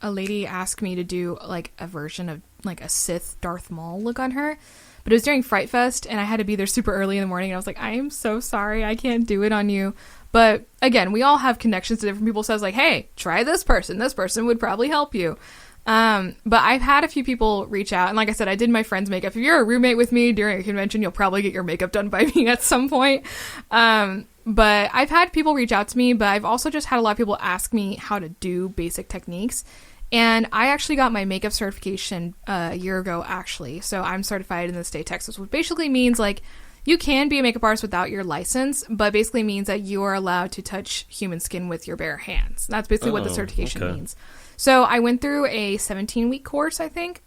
Speaker 2: a lady ask me to do like a version of like a Sith Darth Maul look on her. But it was during Fright Fest, and I had to be there super early in the morning, and I was like, I am so sorry, I can't do it on you. But again, we all have connections to different people, so I was like, hey, try this person would probably help you. But I've had a few people reach out, and like I said, I did my friend's makeup. If you're a roommate with me during a convention, you'll probably get your makeup done by me at some point. But I've had people reach out to me, but I've also just had a lot of people ask me how to do basic techniques. And I actually got my makeup certification a year ago, actually. So I'm certified in the state of Texas, which basically means like you can be a makeup artist without your license, but basically means that you are allowed to touch human skin with your bare hands. That's basically what the certification means. So I went through a 17-week course, I think,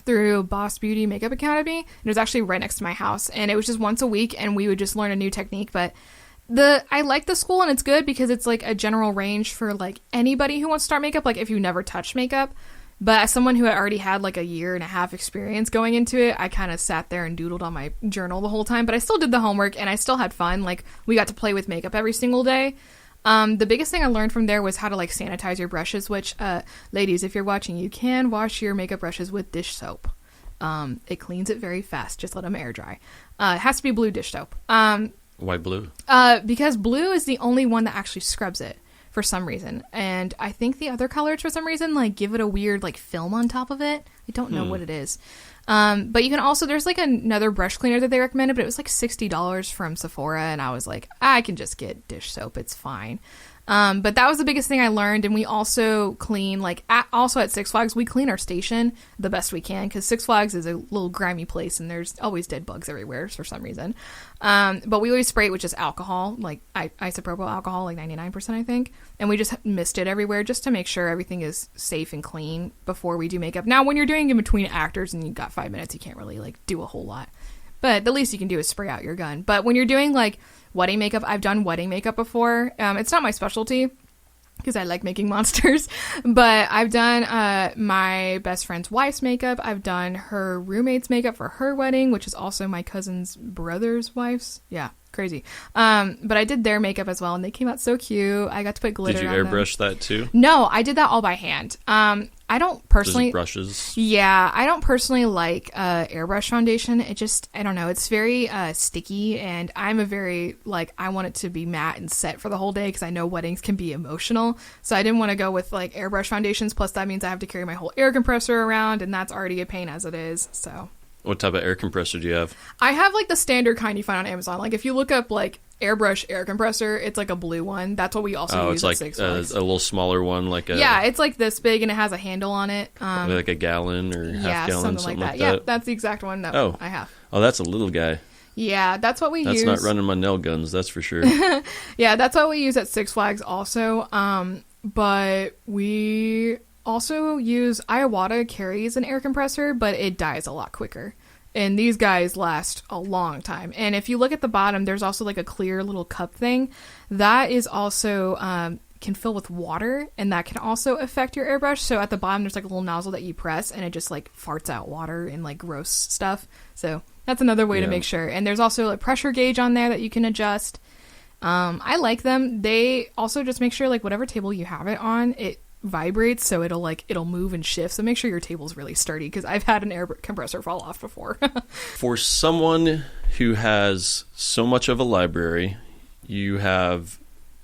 Speaker 2: through Boss Beauty Makeup Academy. It was actually right next to my house, and it was just once a week, and we would just learn a new technique. But I like the school, and it's good because it's like a general range for like anybody who wants to start makeup, like if you never touched makeup. But as someone who had already had like a year and a half experience going into it, I kind of sat there and doodled on my journal the whole time. But I still did the homework, and I still had fun. Like, we got to play with makeup every single day. The biggest thing I learned from there was how to like sanitize your brushes, which, ladies, if you're watching, you can wash your makeup brushes with dish soap. It cleans it very fast. Just let them air dry. It has to be blue dish soap.
Speaker 1: Why blue?
Speaker 2: Because blue is the only one that actually scrubs it for some reason. And I think the other colors, for some reason, like give it a weird like film on top of it. I don't know what it is. But you can also, there's like another brush cleaner that they recommended, but it was like $60 from Sephora. And I was like, I can just get dish soap. It's fine. But that was the biggest thing I learned. And we also clean, like, also at Six Flags, we clean our station the best we can, because Six Flags is a little grimy place and there's always dead bugs everywhere for some reason. But we always spray it with just alcohol, like isopropyl alcohol, like 99%, I think. And we just mist it everywhere just to make sure everything is safe and clean before we do makeup. Now, when you're doing in between actors and you've got 5 minutes, you can't really, like, do a whole lot. But the least you can do is spray out your gun. But when you're doing, like, wedding makeup, I've done wedding makeup before. It's not my specialty because I like making monsters. But I've done my best friend's wife's makeup. I've done her roommate's makeup for her wedding, which is also my cousin's brother's wife's. Yeah, crazy. But I did their makeup as well, and they came out so cute. I got to put glitter on them.
Speaker 1: Did you airbrush that too?
Speaker 2: No, I did that all by hand. I don't personally...
Speaker 1: Just brushes?
Speaker 2: Yeah, I don't personally like airbrush foundation. It just, I don't know, it's very sticky, and I'm a very, like, I want it to be matte and set for the whole day because I know weddings can be emotional. So I didn't want to go with, like, airbrush foundations, plus that means I have to carry my whole air compressor around, and that's already a pain as it is, so...
Speaker 1: What type of air compressor do you have?
Speaker 2: I have, like, the standard kind you find on Amazon. Like, if you look up, like, airbrush air compressor, it's like a blue one. That's what we also use at Six Flags.
Speaker 1: A little smaller one, like a...
Speaker 2: Yeah, it's like this big, and it has a handle on it.
Speaker 1: Like a gallon or half gallon, something like that.
Speaker 2: Yeah, that's the exact one that I have.
Speaker 1: Oh, that's a little guy.
Speaker 2: Yeah, that's what we use.
Speaker 1: That's not running my nail guns, that's for sure.
Speaker 2: Yeah, that's what we use at Six Flags also. But we... also use iaW carries an air compressor, but it dies a lot quicker. And these guys last a long time. And if you look at the bottom, there's also like a clear little cup thing. That is also can fill with water, and that can also affect your airbrush. So at the bottom, there's like a little nozzle that you press, and it just like farts out water and like gross stuff. So that's another way to make sure. And there's also a pressure gauge on there that you can adjust. I like them. They also just make sure like whatever table you have it on, it vibrates, so it'll move and shift, so make sure your table's really sturdy, because I've had an air compressor fall off before.
Speaker 1: For someone who has so much of a library, you have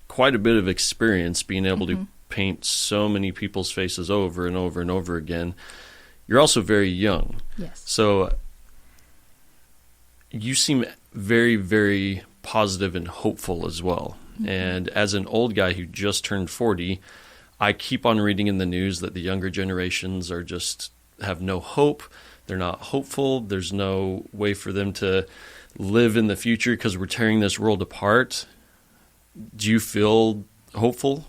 Speaker 1: quite a bit of experience being able to paint so many people's faces over and over and over again. You're also very young.
Speaker 2: Yes.
Speaker 1: So you seem very, very positive and hopeful as well. And as an old guy who just turned 40, I keep on reading in the news that the younger generations are just have no hope. They're not hopeful. There's no way for them to live in the future because we're tearing this world apart. Do you feel hopeful?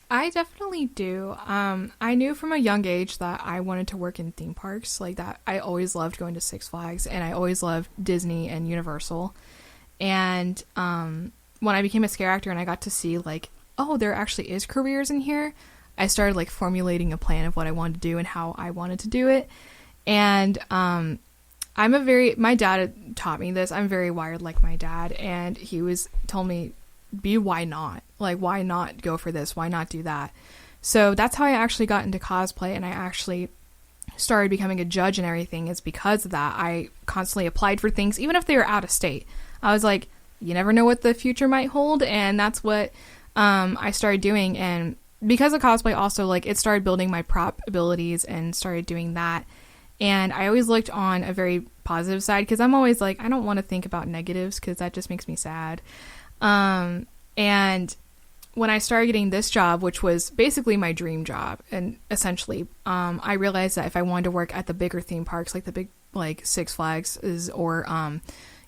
Speaker 2: I definitely do. I knew from a young age that I wanted to work in theme parks like that. I always loved going to Six Flags, and I always loved Disney and Universal. And when I became a scare actor and I got to see like, oh, there actually is careers in here, I started like formulating a plan of what I wanted to do and how I wanted to do it. And my dad taught me this. I'm very wired like my dad, and he told me, why not? Like, why not go for this? Why not do that? So that's how I actually got into cosplay, and I actually started becoming a judge and everything is because of that. I constantly applied for things, even if they were out of state. I was like, you never know what the future might hold, and that's what I started doing. And because of cosplay also, like, it started building my prop abilities and started doing that. And I always looked on a very positive side because I'm always like, I don't want to think about negatives because that just makes me sad. And when I started getting this job, which was basically my dream job, and essentially, I realized that if I wanted to work at the bigger theme parks, like the big, like Six Flags or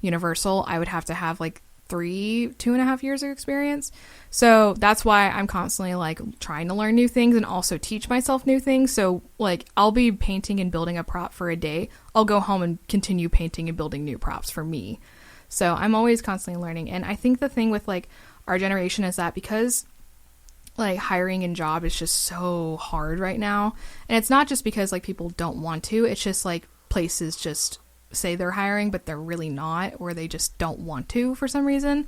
Speaker 2: Universal, I would have to have like 2.5 years of experience. So that's why I'm constantly like trying to learn new things and also teach myself new things. So like I'll be painting and building a prop for a day. I'll go home and continue painting and building new props for me. So I'm always constantly learning. And I think the thing with like our generation is that because like hiring a job is just so hard right now. And it's not just because like people don't want to, it's just like places just say they're hiring, but they're really not, or they just don't want to for some reason.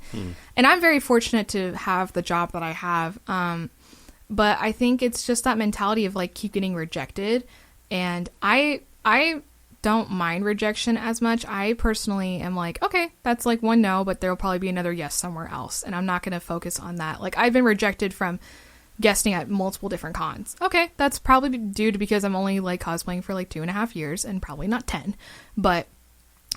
Speaker 2: And I'm very fortunate to have the job that I have. But I think it's just that mentality of like keep getting rejected. And I don't mind rejection as much. I personally am like, okay, that's like one no, but there'll probably be another yes somewhere else. And I'm not going to focus on that. Like I've been rejected from guesting at multiple different cons. Okay, that's probably due to because I'm only like cosplaying for like 2.5 years and probably not 10. But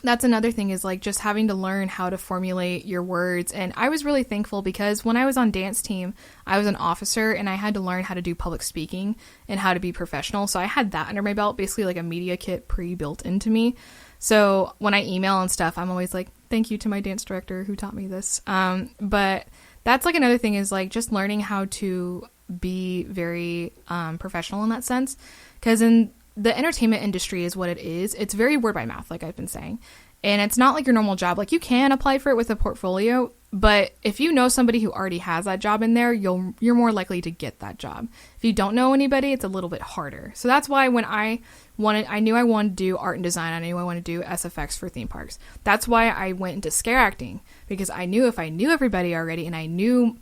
Speaker 2: that's another thing is like just having to learn how to formulate your words. And I was really thankful because when I was on dance team, I was an officer and I had to learn how to do public speaking and how to be professional. So I had that under my belt, basically like a media kit pre-built into me. So when I email and stuff, I'm always like, thank you to my dance director who taught me this. But that's like another thing is like just learning how to be very professional in that sense. Because in the entertainment industry is what it is. It's very word by mouth, like I've been saying. And it's not like your normal job. Like you can apply for it with a portfolio, but if you know somebody who already has that job in there, you're more likely to get that job. If you don't know anybody, it's a little bit harder. So that's why when I knew I wanted to do art and design. I knew I wanted to do SFX for theme parks. That's why I went into scare acting, because I knew if I knew everybody already and I knew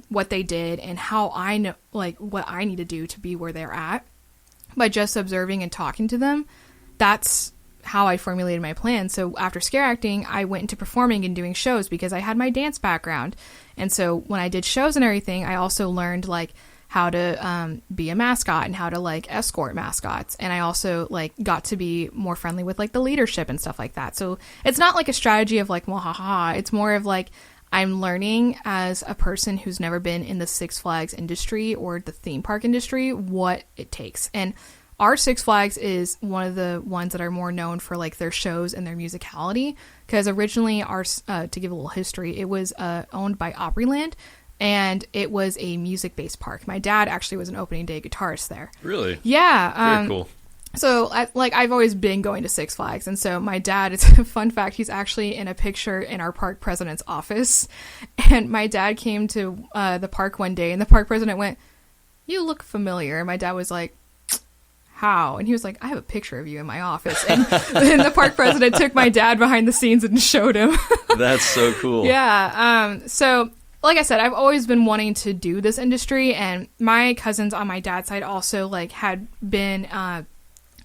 Speaker 2: what they did and how I know, like what I need to do to be where they're at, by just observing and talking to them, that's how I formulated my plan. So after scare acting, I went into performing and doing shows because I had my dance background. And so when I did shows and everything, I also learned like how to be a mascot and how to like escort mascots. And I also like got to be more friendly with like the leadership and stuff like that. So it's not like a strategy of like, wahaha. It's more of like, I'm learning as a person who's never been in the Six Flags industry or the theme park industry what it takes. And our Six Flags is one of the ones that are more known for like their shows and their musicality, because originally to give a little history, it was owned by Opryland, and it was a music-based park. My dad actually was an opening day guitarist there.
Speaker 1: Really?
Speaker 2: Yeah.
Speaker 1: Very cool.
Speaker 2: So, I've always been going to Six Flags, and so my dad, it's a fun fact, he's actually in a picture in our park president's office, and my dad came to the park one day, and the park president went, "You look familiar," and my dad was like, "How?" And he was like, "I have a picture of you in my office," and then the park president took my dad behind the scenes and showed him.
Speaker 1: That's so cool.
Speaker 2: Yeah, so... like I said, I've always been wanting to do this industry, and my cousins on my dad's side also like had been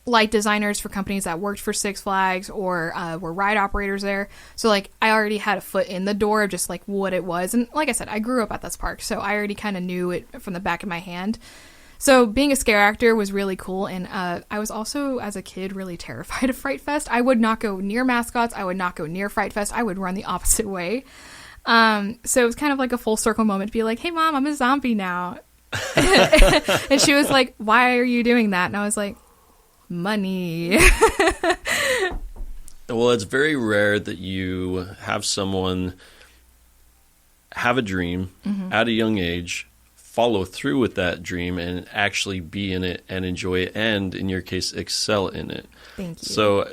Speaker 2: light designers for companies that worked for Six Flags or were ride operators there. So like I already had a foot in the door of just like what it was. And like I said, I grew up at this park, so I already kind of knew it from the back of my hand. So being a scare actor was really cool. And I was also, as a kid, really terrified of Fright Fest. I would not go near mascots. I would not go near Fright Fest. I would run the opposite way. So it was kind of like a full circle moment to be like, "Hey mom, I'm a zombie now." And she was like, "Why are you doing that?" And I was like, "Money."
Speaker 1: Well, it's very rare that you have someone have a dream at a young age, follow through with that dream and actually be in it and enjoy it, and in your case, excel in it.
Speaker 2: Thank you.
Speaker 1: So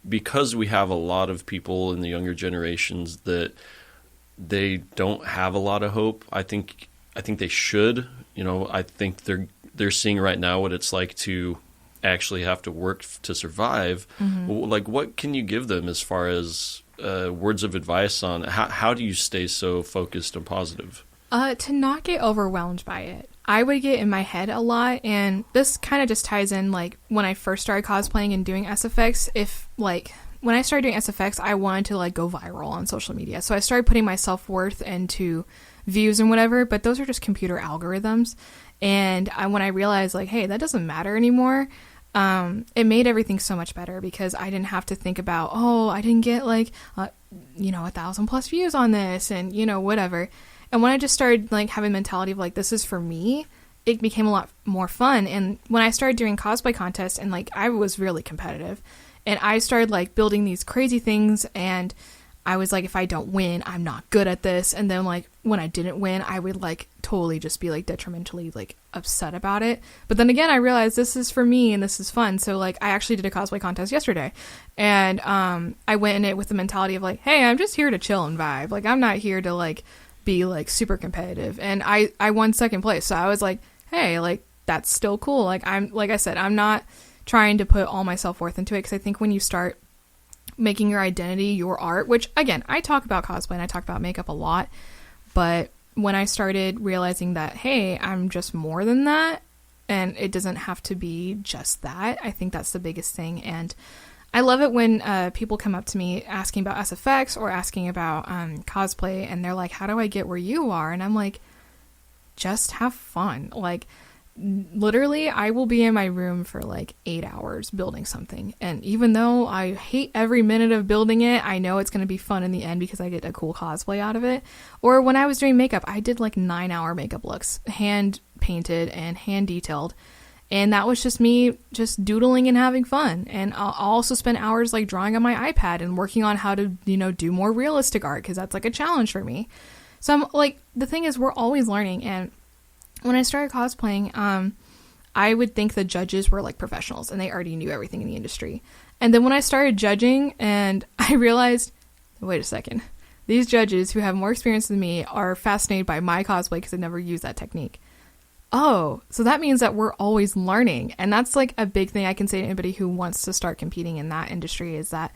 Speaker 1: because we have a lot of people in the younger generations that they don't have a lot of hope, I think they should. I think they're seeing right now what it's like to actually have to work to survive. Like, what can you give them as far as words of advice on how do you stay so focused and positive?
Speaker 2: To not get overwhelmed by it. I would get in my head a lot, and this kind of just ties in, like, when I first started cosplaying and doing SFX. When I started doing SFX, I wanted to, like, go viral on social media. So I started putting my self-worth into views and whatever, but those are just computer algorithms. And when I realized, like, hey, that doesn't matter anymore, it made everything so much better, because I didn't have to think about, I didn't get, like, 1,000+ views on this and, whatever. And when I just started, like, having a mentality of, like, this is for me, it became a lot more fun. And when I started doing cosplay contests, and, like, I was really competitive, and I started, like, building these crazy things, and I was like, if I don't win, I'm not good at this. And then, like, when I didn't win, I would, like, totally just be, like, detrimentally, like, upset about it. But then again, I realized this is for me and this is fun. So, like, I actually did a cosplay contest yesterday, and I went in it with the mentality of, like, hey, I'm just here to chill and vibe. Like, I'm not here to, like, be, like, super competitive. And I won second place. So I was like, hey, like, that's still cool. Like, like I said, I'm not trying to put all my self-worth into it, because I think when you start making your identity your art, which, again, I talk about cosplay and I talk about makeup a lot, but when I started realizing that, hey, I'm just more than that, and it doesn't have to be just that, I think that's the biggest thing. And I love it when people come up to me asking about SFX or asking about cosplay, and they're like, how do I get where you are? And I'm like, just have fun. Like, literally, I will be in my room for like 8 hours building something, and even though I hate every minute of building it, I know it's going to be fun in the end because I get a cool cosplay out of it. Or when I was doing makeup, I did like 9-hour makeup looks, hand painted and hand detailed, and that was just me just doodling and having fun. And I'll also spend hours like drawing on my iPad and working on how to, do more realistic art, because that's like a challenge for me. So I'm like, the thing is, we're always learning. And when I started cosplaying, I would think the judges were like professionals and they already knew everything in the industry. And then when I started judging, and I realized, wait a second, these judges who have more experience than me are fascinated by my cosplay because I've never used that technique. Oh, so that means that we're always learning. And that's like a big thing I can say to anybody who wants to start competing in that industry, is that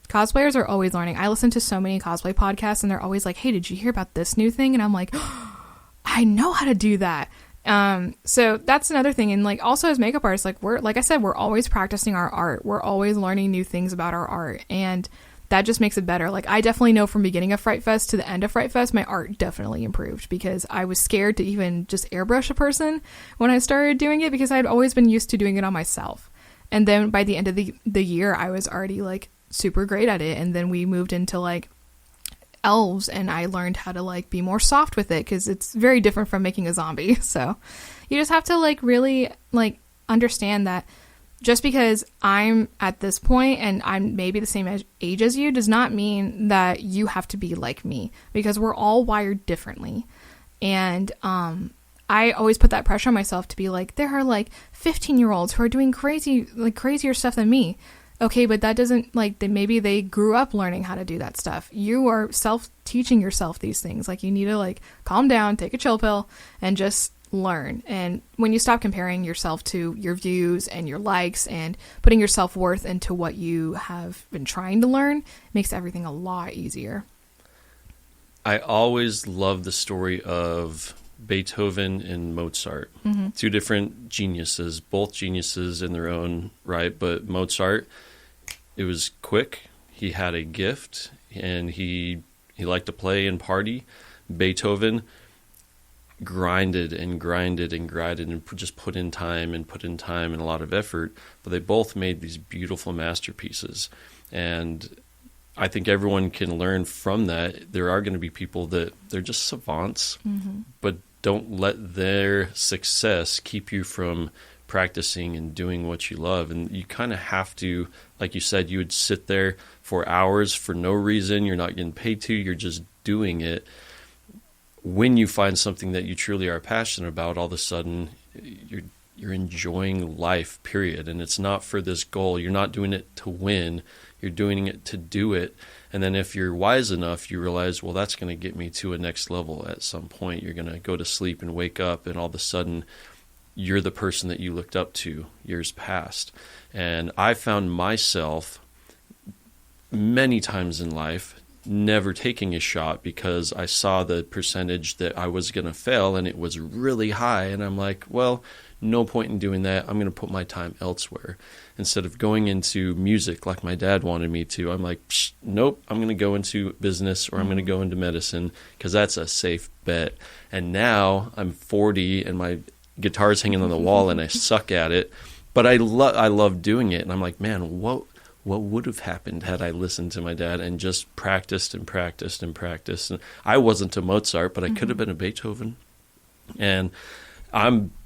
Speaker 2: cosplayers are always learning. I listen to so many cosplay podcasts, and they're always like, hey, did you hear about this new thing? And I'm like, I know how to do that. So that's another thing. And like, also as makeup artists, like like I said, we're always practicing our art. We're always learning new things about our art, and that just makes it better. Like, I definitely know from beginning of Fright Fest to the end of Fright Fest, my art definitely improved, because I was scared to even just airbrush a person when I started doing it, because I'd always been used to doing it on myself. And then by the end of the year, I was already like super great at it. And then we moved into like elves, and I learned how to like be more soft with it, because it's very different from making a zombie. So you just have to like really like understand that just because I'm at this point and I'm maybe the same age as you does not mean that you have to be like me, because we're all wired differently. And I always put that pressure on myself to be like, there are like 15-year-olds who are doing crazier stuff than me. Okay, but that doesn't, like, maybe they grew up learning how to do that stuff. You are self-teaching yourself these things. Like, you need to, like, calm down, take a chill pill, and just learn. And when you stop comparing yourself to your views and your likes and putting your self-worth into what you have been trying to learn, it makes everything a lot easier.
Speaker 1: I always love the story of Beethoven and Mozart. Mm-hmm. Two different geniuses, both geniuses in their own right, but Mozart, it was quick. He had a gift, and he liked to play and party. Beethoven grinded and just put in time and a lot of effort, but they both made these beautiful masterpieces. And I think everyone can learn from that. There are going to be people that they're just savants, mm-hmm. but don't let their success keep you from practicing and doing what you love. And you kind of have to, like you said, you would sit there for hours for no reason. You're not getting paid to, you're just doing it. when you find something that you truly are passionate about, all of a sudden you're enjoying life, period. And it's not for this goal. You're not doing it to win. You're doing it to do it. And then if you're wise enough, you realize, well, that's going to get me to a next level at some point. You're going to go to sleep and wake up, and all of a sudden you're the person that you looked up to years past. And I found myself many times in life never taking a shot because I saw the percentage that I was going to fail, and it was really high. And I'm like, well, no point in doing that. I'm going to put my time elsewhere. Instead of going into music like my dad wanted me to, I'm like, nope, I'm going to go into business, or I'm going to go into medicine, because that's a safe bet. And now I'm 40 and my guitar's hanging on the wall and I suck at it, but I love doing it. And I'm like, man, what would have happened had I listened to my dad and just practiced and practiced and practiced? And I wasn't a Mozart, but I could have been a Beethoven. And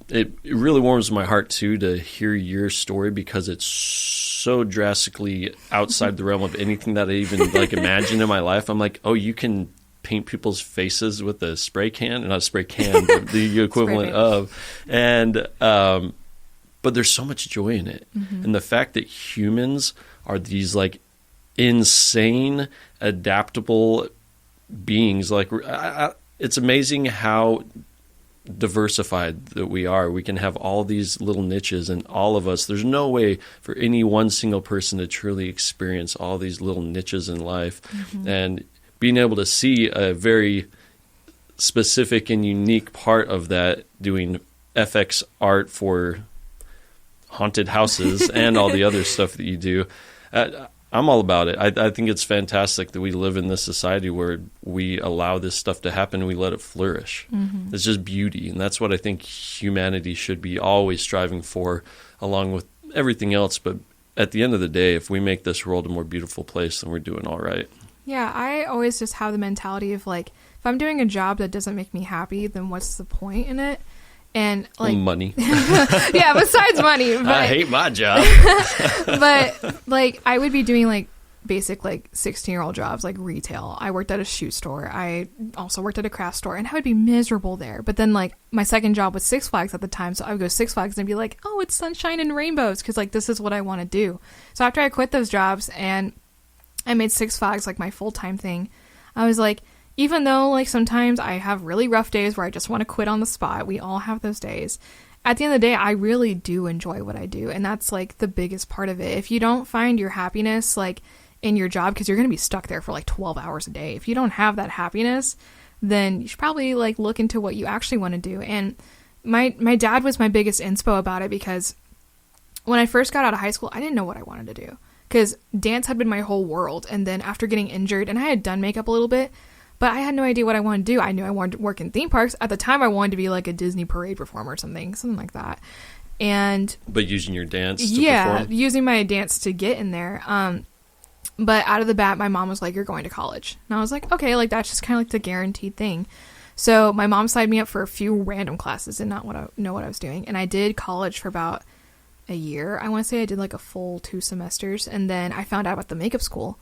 Speaker 1: it really warms my heart too to hear your story, because it's so drastically outside the realm of anything that I even imagined in my life. I'm like, oh, you can paint people's faces with a spray can, not a spray can, but the equivalent of, and but there's so much joy in it. And the fact that humans are these insane, adaptable beings, it's amazing how diversified that we are. We can have all these little niches, and all of us, there's no way for any one single person to truly experience all these little niches in life. And being able to see a very specific and unique part of that, doing FX art for haunted houses and all the other stuff that you do, I'm all about it. I think it's fantastic that we live in this society where we allow this stuff to happen and we let it flourish. It's just beauty, and that's what I think humanity should be always striving for, along with everything else. But at the end of the day, if we make this world a more beautiful place, then we're doing all right.
Speaker 2: Yeah, I always just have the mentality of if I'm doing a job that doesn't make me happy, then what's the point in it? And
Speaker 1: money.
Speaker 2: Yeah, besides money. But,
Speaker 1: I hate my job.
Speaker 2: But I would be doing basic 16-year-old jobs, like retail. I worked at a shoe store. I also worked at a craft store, and I would be miserable there. But then my second job was Six Flags at the time, so I would go to Six Flags and be like, oh, it's sunshine and rainbows, because this is what I want to do. So after I quit those jobs and I made Six Flags my full-time thing, I was like, even though sometimes I have really rough days where I just want to quit on the spot, we all have those days. At the end of the day, I really do enjoy what I do, and that's the biggest part of it. If you don't find your happiness in your job, because you're going to be stuck there for 12 hours a day, if you don't have that happiness, then you should probably look into what you actually want to do. And my dad was my biggest inspo about it, because when I first got out of high school, I didn't know what I wanted to do, because dance had been my whole world. And then after getting injured, and I had done makeup a little bit, but I had no idea what I wanted to do. I knew I wanted to work in theme parks. At the time, I wanted to be a Disney parade performer or something like that. But
Speaker 1: using your dance to perform?
Speaker 2: Using my dance to get in there. But out of the bat, my mom was like, you're going to college. And I was like, okay, that's just kind of the guaranteed thing. So my mom signed me up for a few random classes and not know what I was doing. And I did college for about a year. I want to say I did a full 2 semesters. And then I found out about the makeup school.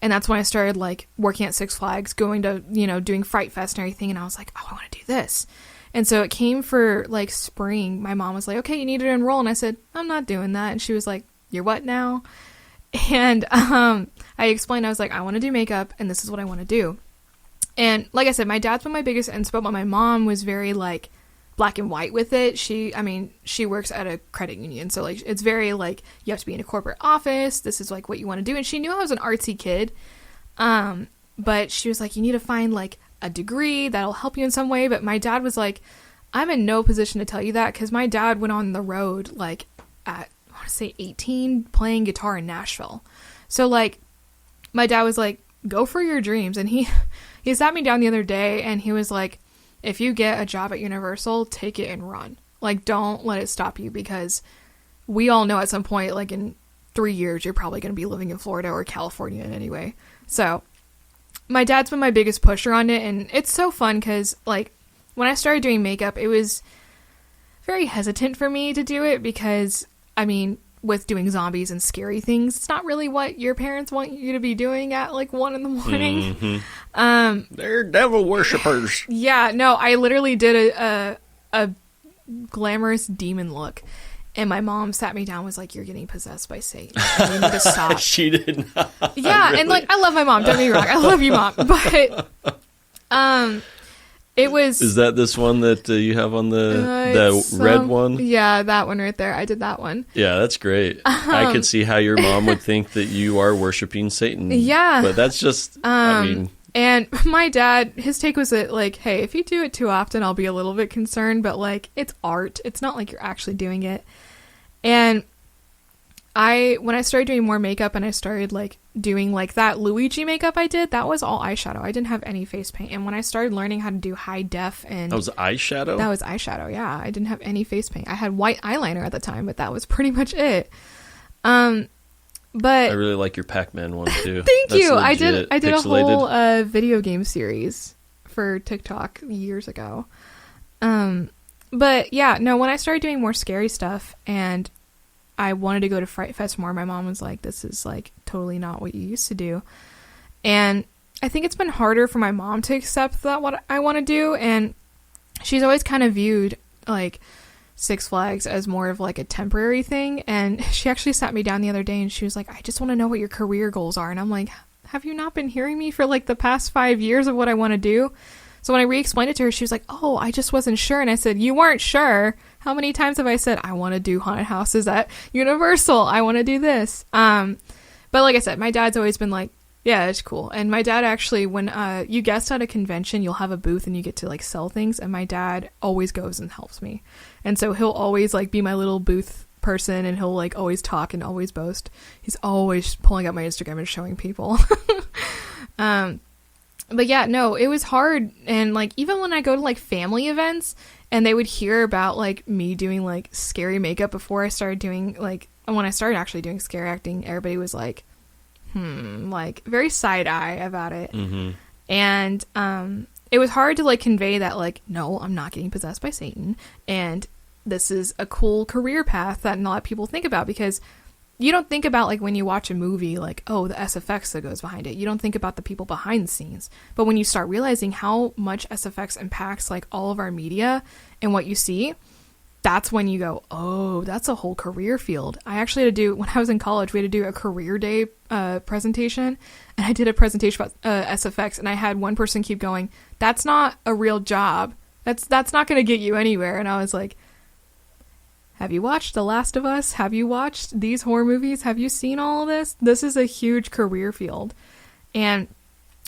Speaker 2: And that's when I started working at Six Flags, going to, doing Fright Fest and everything. And I was like, oh, I want to do this. And so it came for spring. My mom was like, okay, you need to enroll. And I said, I'm not doing that. And she was like, you're what now? And I explained, I was like, I want to do makeup and this is what I want to do. And like I said, my dad's been my biggest inspo, but my mom was very black and white with it. She works at a credit union. So it's very you have to be in a corporate office. This is what you want to do. And she knew I was an artsy kid. But she was like, you need to find a degree that'll help you in some way. But my dad was like, I'm in no position to tell you that, because my dad went on the road at, I want to say 18, playing guitar in Nashville. So my dad was like, go for your dreams. And he sat me down the other day and he was like, if you get a job at Universal, take it and run. Don't let it stop you, because we all know at some point, in 3 years, you're probably going to be living in Florida or California anyway. So my dad's been my biggest pusher on it. And it's so fun because when I started doing makeup, it was very hesitant for me to do it, because with doing zombies and scary things. It's not really what your parents want you to be doing at like 1 a.m.
Speaker 1: They're devil worshippers.
Speaker 2: Yeah, no, I literally did a glamorous demon look. And my mom sat me down and was like, you're getting possessed by Satan. You need to stop.
Speaker 1: She did not.
Speaker 2: Yeah, really. And like, I love my mom. Don't get me wrong. I love you, Mom. But it was...
Speaker 1: Is that this one that you have on the red one?
Speaker 2: Yeah, that one right there. I did that one.
Speaker 1: Yeah, that's great. I could see how your mom would think that you are worshiping Satan.
Speaker 2: Yeah.
Speaker 1: But that's just, I mean...
Speaker 2: And my dad, his take was that, like, hey, if you do it too often, I'll be a little bit concerned. But, like, it's art. It's not like you're actually doing it. And when I started doing more makeup and I started, like, doing, like, that Luigi makeup I did, that was all eyeshadow. I didn't have any face paint. And when I started learning how to do high def and...
Speaker 1: That was eyeshadow?
Speaker 2: That was eyeshadow, yeah. I didn't have any face paint. I had white eyeliner at the time, but that was pretty much it. But
Speaker 1: I really like your Pac-Man one too.
Speaker 2: Thank you. I did
Speaker 1: pixelated.
Speaker 2: a whole video game series for TikTok years ago. But yeah, no, when I started doing more scary stuff and I wanted to go to Fright Fest more, my mom was like, this is like totally not what you used to do. And I think it's been harder for my mom to accept that what I want to do. And she's always kind of viewed like Six Flags as more of like a temporary thing. And she actually sat me down the other day and she was like, I just want to know what your career goals are. And I'm like, have you not been hearing me for like the past 5 years of what I want to do? So when I re-explained it to her, she was like, oh, I just wasn't sure. And I said, you weren't sure? How many times have I said, I want to do haunted houses at Universal. I want to do this. But like I said, my dad's always been like, yeah, it's cool. And my dad actually, when you guest at a convention, you'll have a booth and you get to like sell things. And my dad always goes and helps me. And so he'll always like be my little booth person and he'll like always talk and always boast. He's always pulling up my Instagram and showing people. But yeah, no, it was hard. And like, even when I go to like family events and they would hear about like me doing like scary makeup before I started doing like, when I started actually doing scary acting, everybody was like, like very side eye about it. Mm-hmm. And it was hard to like convey that like, no, I'm not getting possessed by Satan. And this is a cool career path that a lot of people think about, because you don't think about like when you watch a movie, like, oh, the SFX that goes behind it. You don't think about the people behind the scenes. But when you start realizing how much SFX impacts like all of our media and what you see, that's when you go, oh, that's a whole career field. I actually had to do, when I was in college, we had to do a career day presentation. And I did a presentation about SFX. And I had one person keep going, that's not a real job. That's not going to get you anywhere. And I was like, have you watched The Last of Us? Have you watched these horror movies? Have you seen all of this? This is a huge career field. And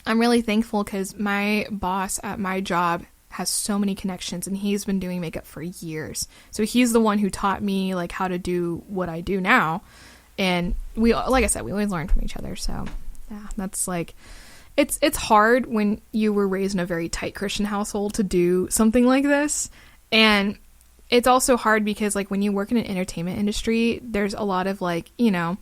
Speaker 2: I'm really thankful because my boss at my job has so many connections and he's been doing makeup for years. So he's the one who taught me like how to do what I do now. And we, like I said, we always learn from each other. So yeah, that's like, it's hard when you were raised in a very tight Christian household to do something like this. And it's also hard because like when you work in an entertainment industry, there's a lot of like, you know,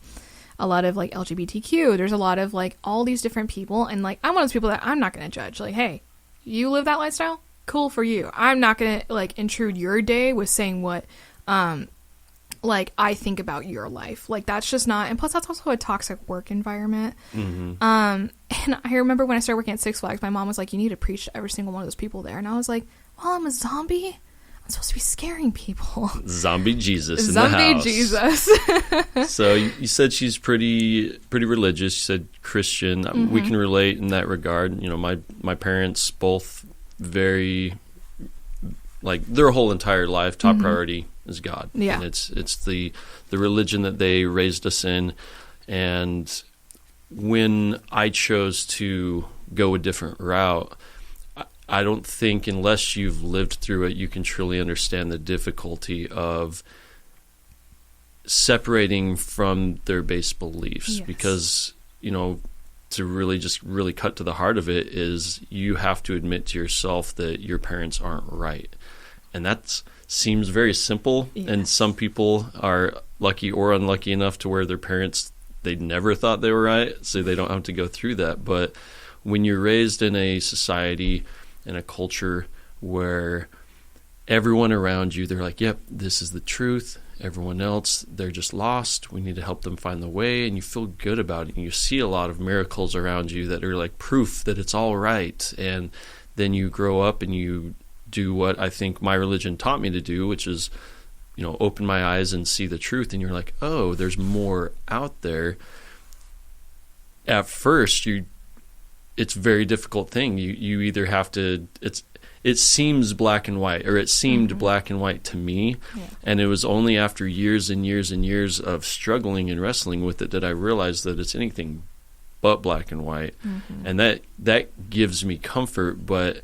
Speaker 2: a lot of like LGBTQ. There's a lot of like all these different people. And like, I'm one of those people that I'm not going to judge. Like, hey, you live that lifestyle? Cool for you. I'm not going to like intrude your day with saying what, like I think about your life. Like that's just not, and plus that's also a toxic work environment. Mm-hmm. And I remember when I started working at Six Flags, my mom was like, you need to preach to every single one of those people there. And I was like, well, I'm a zombie. I'm supposed to be scaring people.
Speaker 1: Zombie Jesus in the house.
Speaker 2: Jesus.
Speaker 1: So you said she's pretty religious. You said Christian. Mm-hmm. We can relate in that regard. You know, my parents both very, like their whole entire life, top priority is God. Yeah. And it's the religion that they raised us in. And when I chose to go a different route, I don't think unless you've lived through it, you can truly understand the difficulty of separating from their base beliefs. Yes. Because, you know, to really cut to the heart of it is you have to admit to yourself that your parents aren't right. And that seems very simple. Yes. And some people are lucky or unlucky enough to where their parents, they never thought they were right, so they don't have to go through that. But when you're raised in a society, in a culture where everyone around you, they're like, yep, this is the truth, everyone else, they're just lost. We need to help them find the way. And you feel good about it. And you see a lot of miracles around you that are like proof that it's all right. And then you grow up and you do what I think my religion taught me to do, which is, open my eyes and see the truth. And you're like, oh, there's more out there. At first, it's a very difficult thing. You either have to, it seems black and white, or it seemed black and white to me. Yeah. And it was only after years and years and years of struggling and wrestling with it that I realized that it's anything but black and white. And that gives me comfort. But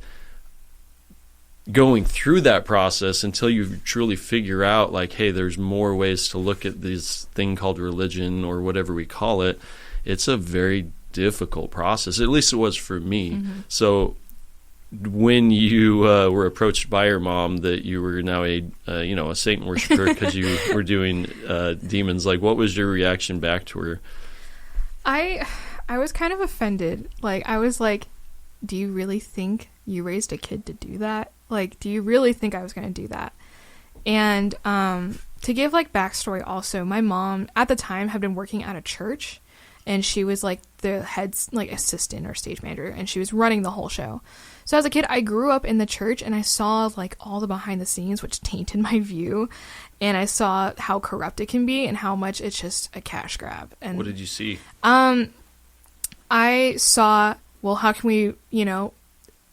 Speaker 1: going through that process until you truly figure out, like, hey, there's more ways to look at this thing called religion or whatever we call it, it's a very difficult process. At least it was for me. So when you were approached by your mom that you were now a Satan worshiper because you were doing demons, like, what was your reaction back to her?
Speaker 2: I was kind of offended. Like, I was like, do you really think you raised a kid to do that? Like, do you really think I was going to do that? And to give like backstory also, my mom at the time had been working at a church, and she was like the head's like assistant or stage manager, and she was running the whole show. So as a kid, I grew up in the church, and I saw like all the behind the scenes, which tainted my view. And I saw how corrupt it can be and how much it's just a cash grab. And
Speaker 1: what did you see?
Speaker 2: I saw, well, how can we,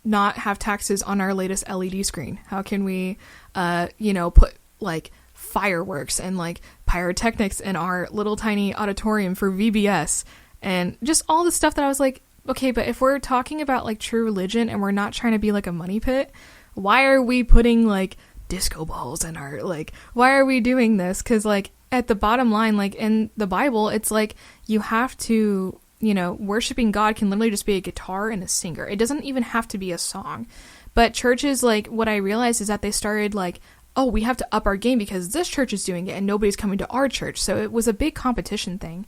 Speaker 2: not have taxes on our latest LED screen? How can we, put like fireworks and like pyrotechnics in our little tiny auditorium for VBS, and just all the stuff that I was like, okay, but if we're talking about like true religion and we're not trying to be like a money pit, why are we putting like disco balls in our, like, why are we doing this? Because like at the bottom line, like in the Bible, it's like you have to, worshiping God can literally just be a guitar and a singer. It doesn't even have to be a song. But churches, like, what I realized is that they started like, oh, we have to up our game because this church is doing it and nobody's coming to our church. So it was a big competition thing.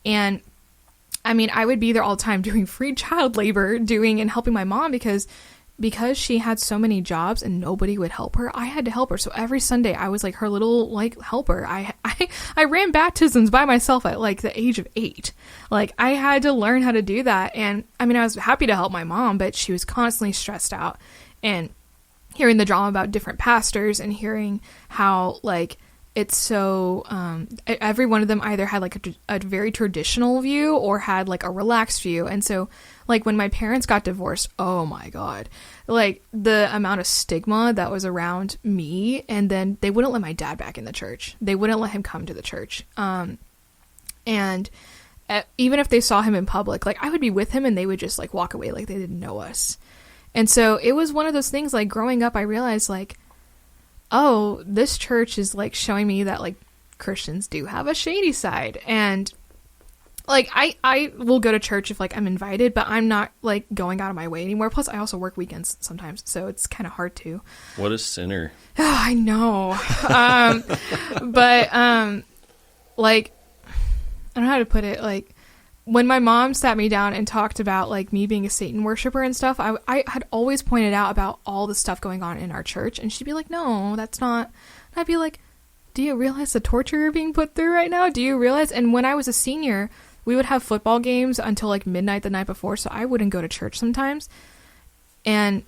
Speaker 2: And I mean, I would be there all the time doing free child labor, and helping my mom because she had so many jobs and nobody would help her. I had to help her. So every Sunday I was like her little like helper. I ran baptisms by myself at like the age of 8. Like I had to learn how to do that. And I mean, I was happy to help my mom, but she was constantly stressed out, and hearing the drama about different pastors and hearing how like it's so every one of them either had like a very traditional view or had like a relaxed view. And so like when my parents got divorced, oh my God, like the amount of stigma that was around me. And then they wouldn't let my dad back in the church. They wouldn't let him come to the church. And even if they saw him in public, like I would be with him and they would just like walk away like they didn't know us. And so it was one of those things, like growing up, I realized like, oh, this church is like showing me that like Christians do have a shady side. And like I will go to church if like I'm invited, but I'm not like going out of my way anymore. Plus I also work weekends sometimes, so it's kind of hard to.
Speaker 1: What a sinner.
Speaker 2: Oh, I know. But like I don't know how to put it. Like when my mom sat me down and talked about like me being a Satan worshiper and stuff, I had always pointed out about all the stuff going on in our church, and she'd be like, no, that's not. And I'd be like, do you realize the torture you're being put through right now? Do you realize? And when I was a senior, we would have football games until like midnight the night before, so I wouldn't go to church sometimes. And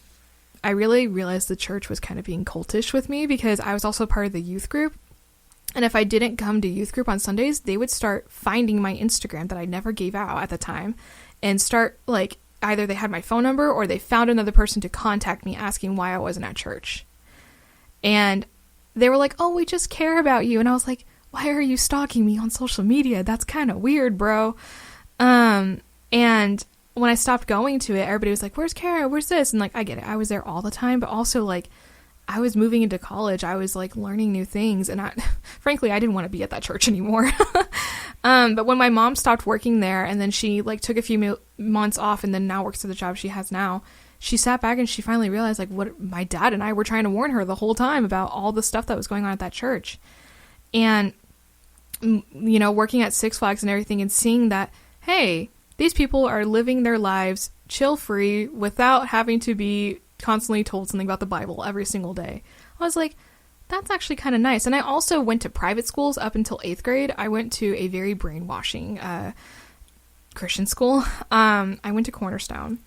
Speaker 2: I really realized the church was kind of being cultish with me because I was also part of the youth group. And if I didn't come to youth group on Sundays, they would start finding my Instagram that I never gave out at the time and start like either they had my phone number or they found another person to contact me asking why I wasn't at church. And they were like, oh, we just care about you. And I was like, why are you stalking me on social media? That's kind of weird, bro. And when I stopped going to it, everybody was like, where's Kara? Where's this? And like, I get it. I was there all the time, but also like, I was moving into college. I was like learning new things, and frankly, I didn't want to be at that church anymore. But when my mom stopped working there, and then she like took a few months off, and then now works at the job she has now, she sat back and she finally realized like what my dad and I were trying to warn her the whole time about all the stuff that was going on at that church. And working at Six Flags and everything, and seeing that, hey, these people are living their lives chill free without having to be constantly told something about the Bible every single day. I was like, that's actually kind of nice. And I also went to private schools up until 8th grade. I went to a very brainwashing Christian school. I went to Cornerstone,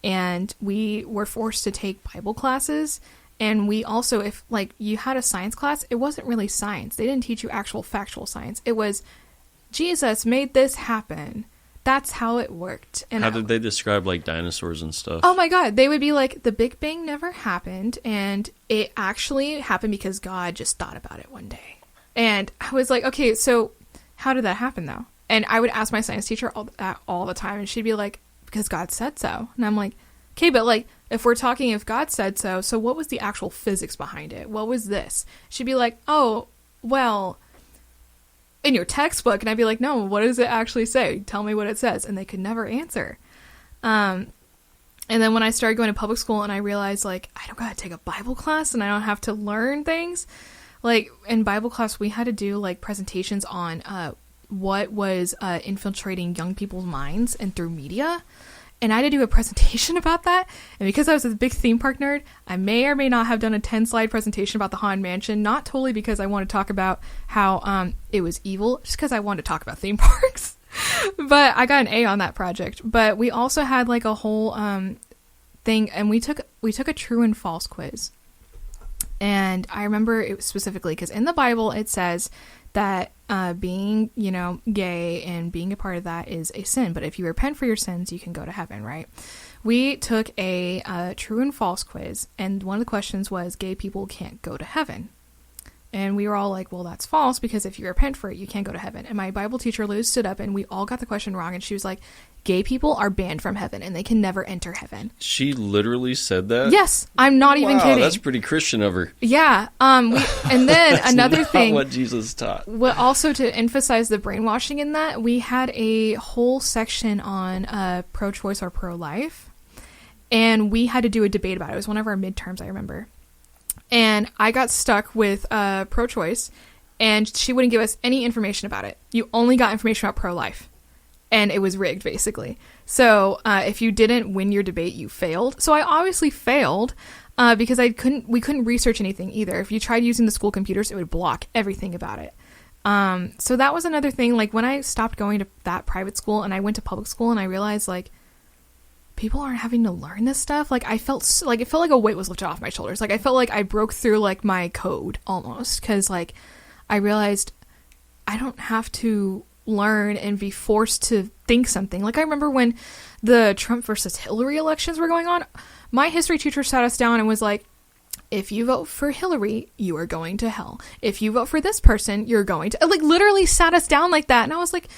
Speaker 2: and we were forced to take Bible classes. And we also, if like you had a science class, it wasn't really science. They didn't teach you actual factual science. It was Jesus made this happen. That's how it worked. And
Speaker 1: how did they describe like dinosaurs and stuff?
Speaker 2: Oh my God. They would be like, the Big Bang never happened. And it actually happened because God just thought about it one day. And I was like, okay, so how did that happen though? And I would ask my science teacher all the time. And she'd be like, because God said so. And I'm like, okay, but like, if we're talking if God said so, so what was the actual physics behind it? What was this? She'd be like, oh, well, in your textbook. And I'd be like, no, what does it actually say? Tell me what it says. And they could never answer. And then when I started going to public school and I realized like, I don't gotta take a Bible class and I don't have to learn things. Like in Bible class, we had to do like presentations on what was infiltrating young people's minds and through media. And I had to do a presentation about that. And because I was a big theme park nerd, I may or may not have done a 10-slide presentation about the Haunted Mansion. Not totally because I want to talk about how it was evil, just because I wanted to talk about theme parks. But I got an A on that project. But we also had like a whole thing, and we took a true and false quiz. And I remember it specifically because in the Bible it says that being, gay and being a part of that is a sin. But if you repent for your sins, you can go to heaven, right? We took a true and false quiz, and one of the questions was gay people can't go to heaven. And we were all like, well, that's false, because if you repent for it, you can't go to heaven. And my Bible teacher, Liz, stood up, and we all got the question wrong. And she was like, gay people are banned from heaven, and they can never enter heaven.
Speaker 1: She literally said that?
Speaker 2: Yes, I'm not even kidding.
Speaker 1: That's pretty Christian of her.
Speaker 2: Yeah. And then another
Speaker 1: not
Speaker 2: thing.
Speaker 1: What Jesus taught.
Speaker 2: Also, to emphasize the brainwashing in that, we had a whole section on pro-choice or pro-life. And we had to do a debate about it. It was one of our midterms, I remember. And I got stuck with pro-choice, and she wouldn't give us any information about it. You only got information about pro-life, and it was rigged, basically. So if you didn't win your debate, you failed. So I obviously failed because we couldn't research anything either. If you tried using the school computers, it would block everything about it. So that was another thing. Like when I stopped going to that private school and I went to public school, and I realized like, people aren't having to learn this stuff. Like it felt like a weight was lifted off my shoulders. Like I felt like I broke through like my code almost, because like I realized I don't have to learn and be forced to think something. Like I remember when the Trump versus Hillary elections were going on, my history teacher sat us down and was like, if you vote for Hillary, you are going to hell. If you vote for this person, you're going to, like, literally sat us down like that. And I was like,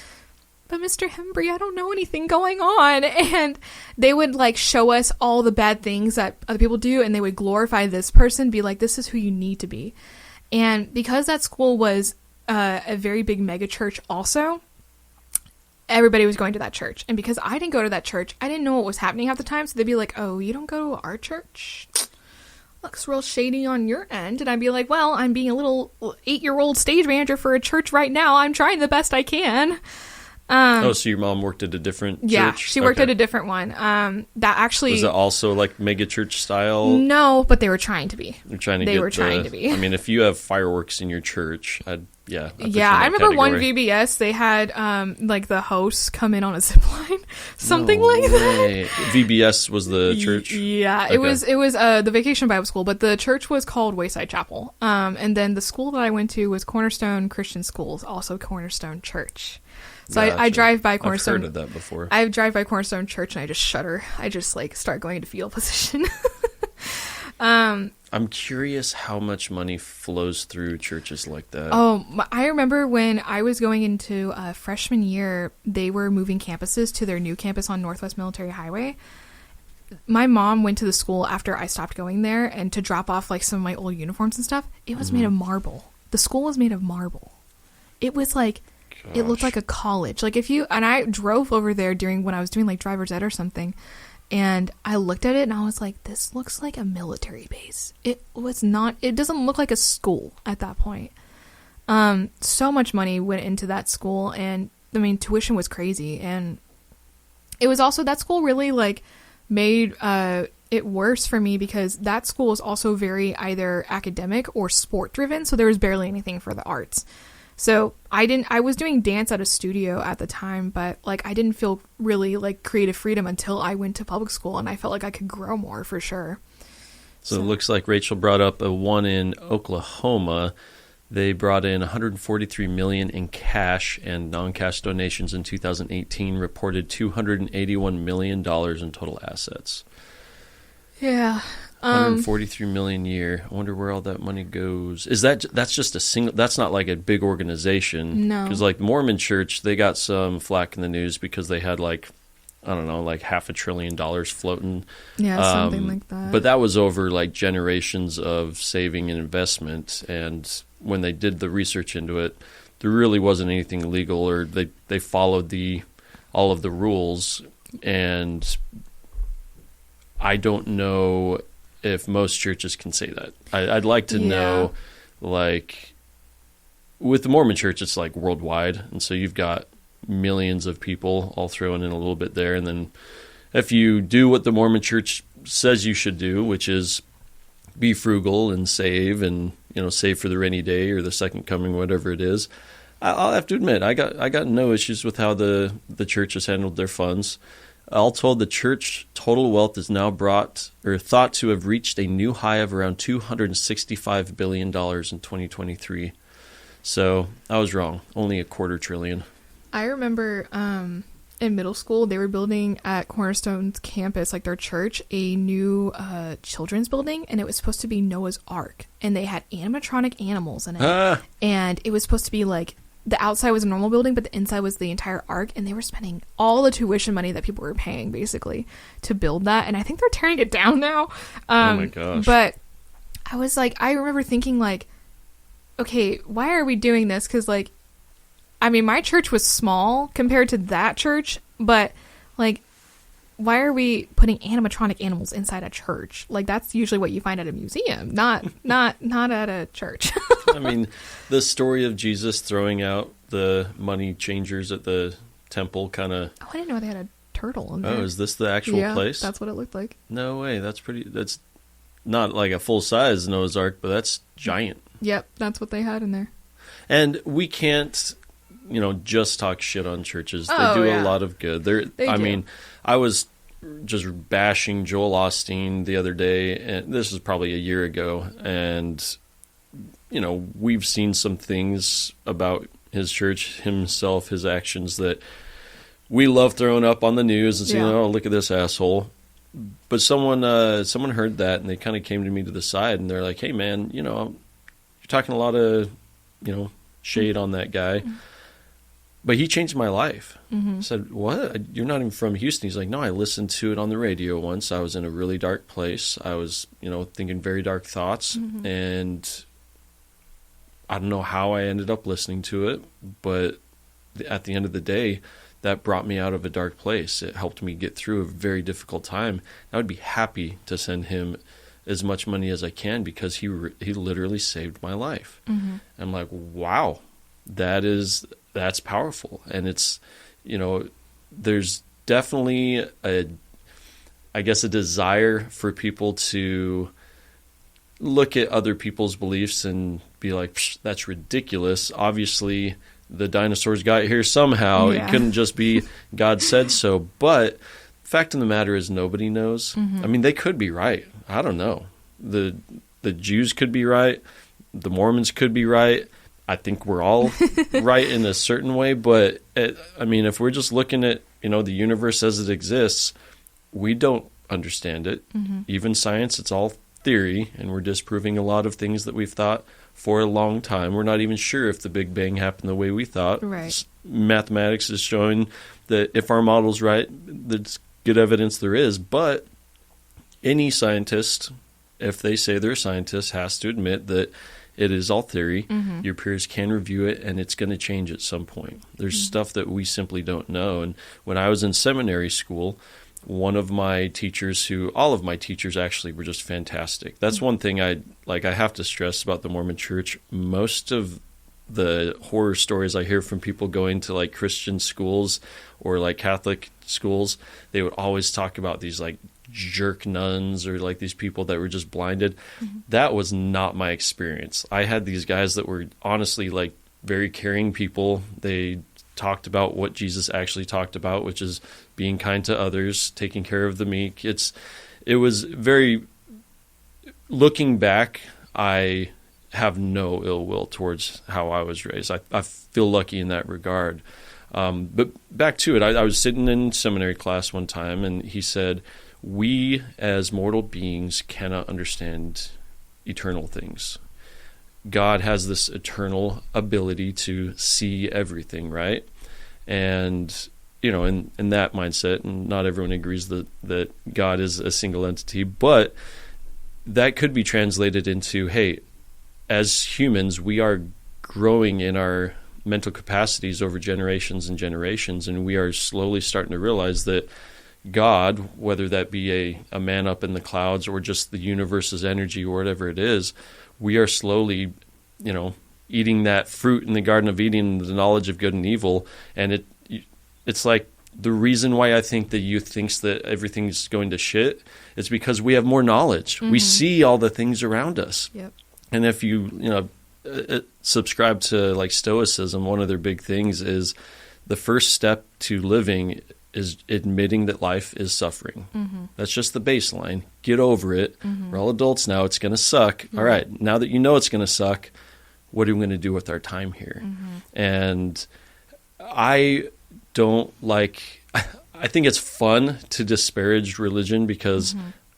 Speaker 2: but Mr. Hembry, I don't know anything going on. And they would like show us all the bad things that other people do, and they would glorify this person, be like, this is who you need to be. And because that school was a very big mega church also, everybody was going to that church. And because I didn't go to that church, I didn't know what was happening at the time. So they'd be like, oh, you don't go to our church? Looks real shady on your end. And I'd be like, well, I'm being a little 8-year-old stage manager for a church right now. I'm trying the best I can.
Speaker 1: So your mom worked at a different church?
Speaker 2: Yeah, she worked at a different one. That actually...
Speaker 1: Was it also like mega church style?
Speaker 2: No, but they were trying to be.
Speaker 1: They were trying to be. I mean, if you have fireworks in your church, I'd put you in that
Speaker 2: I remember
Speaker 1: category.
Speaker 2: one VBS, they had like the hosts come in on a zip line. Something like that.
Speaker 1: VBS was the church?
Speaker 2: Yeah, okay. It was the Vacation Bible School, but the church was called Wayside Chapel. And then the school that I went to was Cornerstone Christian Schools, also Cornerstone Church. So gotcha. I drive by Cornerstone.
Speaker 1: I've heard of that before.
Speaker 2: I drive by Cornerstone Church and I just shudder. I just like start going into fetal position.
Speaker 1: I'm curious how much money flows through churches like that.
Speaker 2: Oh, I remember when I was going into freshman year, they were moving campuses to their new campus on Northwest Military Highway. My mom went to the school after I stopped going there, and to drop off like some of my old uniforms and stuff. It was made of marble. The school was made of marble. It was like... Gosh. It looked like a college. Like and I drove over there when I was doing like driver's ed or something, and I looked at it and I was like, this looks like a military base. It doesn't look like a school at that point. So much money went into that school, and I mean, tuition was crazy. And it was also, that school really like made it worse for me because that school is also very either academic or sport driven. So there was barely anything for the arts. So I was doing dance at a studio at the time, but like I didn't feel really like creative freedom until I went to public school, and I felt like I could grow more for sure.
Speaker 1: So it looks like Rachel brought up a one in Oklahoma. They brought in $143 million in cash and non-cash donations in 2018, reported $281 million in total assets.
Speaker 2: Yeah.
Speaker 1: $143 million a year. I wonder where all that money goes. That's just a single, that's not like a big organization.
Speaker 2: No.
Speaker 1: Because like Mormon Church, they got some flack in the news because they had like, I don't know, like $500 billion floating.
Speaker 2: Yeah, something like that.
Speaker 1: But that was over like generations of saving and investment. And when they did the research into it, there really wasn't anything illegal, or they followed all of the rules. And I don't know if most churches can say that. I'd like to know, like, with the Mormon Church, it's like worldwide. And so you've got millions of people all thrown in a little bit there. And then if you do what the Mormon Church says you should do, which is be frugal and save, and, you know, save for the rainy day or the second coming, whatever it is, I'll have to admit, I got no issues with how the church has handled their funds. All told, the church total wealth is now thought to have reached a new high of around $265 billion in 2023. So I was wrong. Only $250 billion.
Speaker 2: I remember in middle school, they were building at Cornerstone's campus, like their church, a new children's building, and it was supposed to be Noah's Ark. And they had animatronic animals in it. And it was supposed to be like, the outside was a normal building, but the inside was the entire ark, and they were spending all the tuition money that people were paying, basically, to build that. And I think they're tearing it down now.
Speaker 1: Oh my gosh.
Speaker 2: But I was like, I remember thinking, like, okay, why are we doing this? Because, like, I mean, my church was small compared to that church, but, like, why are we putting animatronic animals inside a church? Like, that's usually what you find at a museum, not at a church.
Speaker 1: I mean, the story of Jesus throwing out the money changers at the temple kind of...
Speaker 2: Oh, I didn't know they had a turtle in there.
Speaker 1: Oh, is this the actual place?
Speaker 2: That's what it looked like.
Speaker 1: No way. That's not like a full-size Noah's Ark, but that's giant.
Speaker 2: Yep, that's what they had in there.
Speaker 1: And we can't, you know, just talk shit on churches.
Speaker 2: Oh,
Speaker 1: they do
Speaker 2: yeah.
Speaker 1: a lot of good.
Speaker 2: They do.
Speaker 1: mean, I was just bashing Joel Osteen the other day, and this was probably a year ago, and, you know, we've seen some things about his church, himself, his actions that we love throwing up on the news and saying, oh, look at this asshole. But someone heard that, and they kind of came to me to the side, and they're like, hey, man, you know, you're talking a lot of, you know, shade on that guy. But he changed my life. I said, what? You're not even from Houston. He's like, no, I listened to it on the radio once. I was in a really dark place. I was, you know, thinking very dark thoughts. And I don't know how I ended up listening to it, but at the end of the day, that brought me out of a dark place. It helped me get through a very difficult time. I would be happy to send him as much money as I can because he literally saved my life. I'm like, wow, that's powerful. And it's, you know, there's definitely a desire for people to look at other people's beliefs and be like, that's ridiculous. Obviously, the dinosaurs got here somehow.
Speaker 2: Yeah.
Speaker 1: It couldn't just be God said so. But the fact of the matter is nobody knows. I mean, they could be right. I don't know. The Jews could be right. The Mormons could be right. I think we're all right in a certain way. But, I mean, if we're just looking at, you know, the universe as it exists, we don't understand it. Even science, it's all theory, and we're disproving a lot of things that we've thought for a long time. We're not even sure if the Big Bang happened the way we thought.
Speaker 2: Right.
Speaker 1: Mathematics is showing that if our model's right, there's good evidence there is. But any scientist, if they say they're a scientist, has to admit that it is all theory. Your peers can review it, and it's going to change at some point. There's stuff that we simply don't know. And when I was in seminary school, one of my teachers all of my teachers actually were just fantastic. That's one thing I have to stress about the Mormon Church. Most of the horror stories I hear from people going to like Christian schools or like Catholic schools, they would always talk about these like jerk nuns or like these people that were just blinded. That was not my experience. I had these guys that were honestly like very caring people. They talked about what Jesus actually talked about, which is being kind to others, taking care of the meek. It was very, looking back, I have no ill will towards how I was raised. I feel lucky in that regard. But back to it, I was sitting in seminary class one time, and he said, we as mortal beings cannot understand eternal things. God has this eternal ability to see everything, right? And, you know, in that mindset, and not everyone agrees that God is a single entity, but that could be translated into, hey, as humans, we are growing in our mental capacities over generations and generations, and we are slowly starting to realize that God, whether that be a man up in the clouds or just the universe's energy or whatever it is, we are slowly, you know, eating that fruit in the Garden of Eden, the knowledge of good and evil. And it's like the reason why I think the youth thinks that everything's going to shit is because we have more knowledge. We see all the things around us.
Speaker 2: Yep.
Speaker 1: And if you subscribe to like Stoicism, one of their big things is the first step to living is admitting that life is suffering. That's just the baseline. Get over it. We're all adults now. It's going to suck. All right. Now that you know it's going to suck, what are we going to do with our time here? And I don't like, I think it's fun to disparage religion because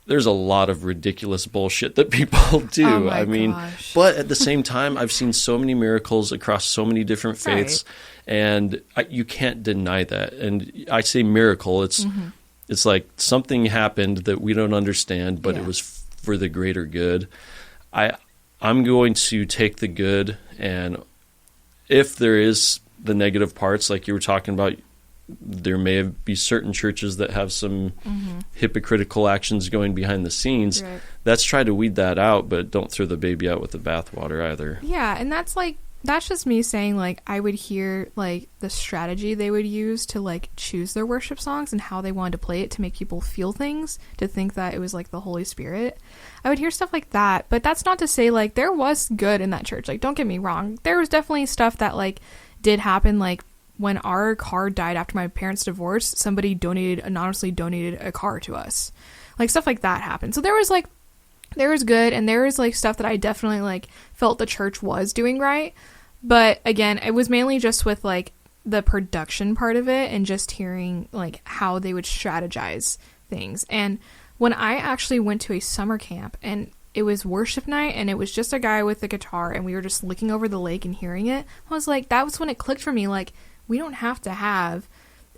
Speaker 1: there's a lot of ridiculous bullshit that people do.
Speaker 2: Oh my
Speaker 1: I mean,
Speaker 2: gosh.
Speaker 1: but at the same time, I've seen so many miracles across so many different faiths, and you can't deny that. And I say miracle, it's like something happened that we don't understand, but it was for the greater good. I'm going to take the good, and if there is the negative parts, like you were talking about, there may be certain churches that have some hypocritical actions going behind the scenes.
Speaker 2: Right.
Speaker 1: Let's try to weed that out, but don't throw the baby out with the bathwater either.
Speaker 2: Yeah, and that's just me saying, like, I would hear, like, the strategy they would use to, like, choose their worship songs and how they wanted to play it to make people feel things, to think that it was, like, the Holy Spirit. I would hear stuff like that, but that's not to say, like, there was good in that church. Like, don't get me wrong. There was definitely stuff that, like, did happen, like, when our car died after my parents' divorce, somebody anonymously donated a car to us. Like, stuff like that happened. So there was good, and there was, like, stuff that I definitely, like, felt the church was doing right. But, again, it was mainly just with, like, the production part of it and just hearing, like, how they would strategize things. And when I actually went to a summer camp, and it was worship night, and it was just a guy with a guitar, and we were just looking over the lake and hearing it, I was like, that was when it clicked for me, like, we don't have to have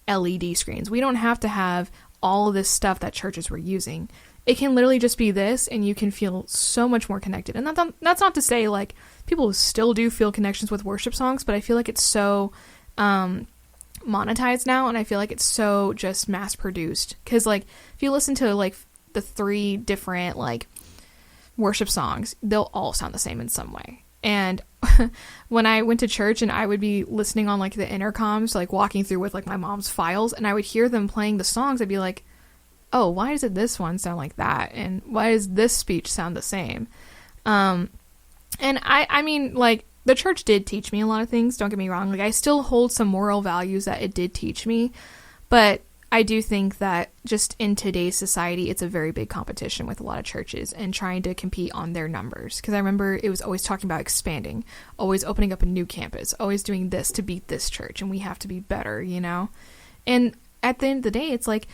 Speaker 2: LED screens. We don't have to have all of this stuff that churches were using. It can literally just be this, and you can feel so much more connected. And that's not to say, like, people still do feel connections with worship songs, but I feel like it's so monetized now, and I feel like it's so just mass-produced. Because, like, if you listen to, like, the 3 different, like, worship songs, they'll all sound the same in some way. And when I went to church and I would be listening on, like, the intercoms, like, walking through with, like, my mom's files, and I would hear them playing the songs, I'd be like, oh, why does this one sound like that? And why does this speech sound the same? And I mean, like, the church did teach me a lot of things, don't get me wrong. Like, I still hold some moral values that it did teach me, but I do think that just in today's society, it's a very big competition with a lot of churches and trying to compete on their numbers. Because I remember it was always talking about expanding, always opening up a new campus, always doing this to beat this church, and we have to be better, you know? And at the end of the day, it's like,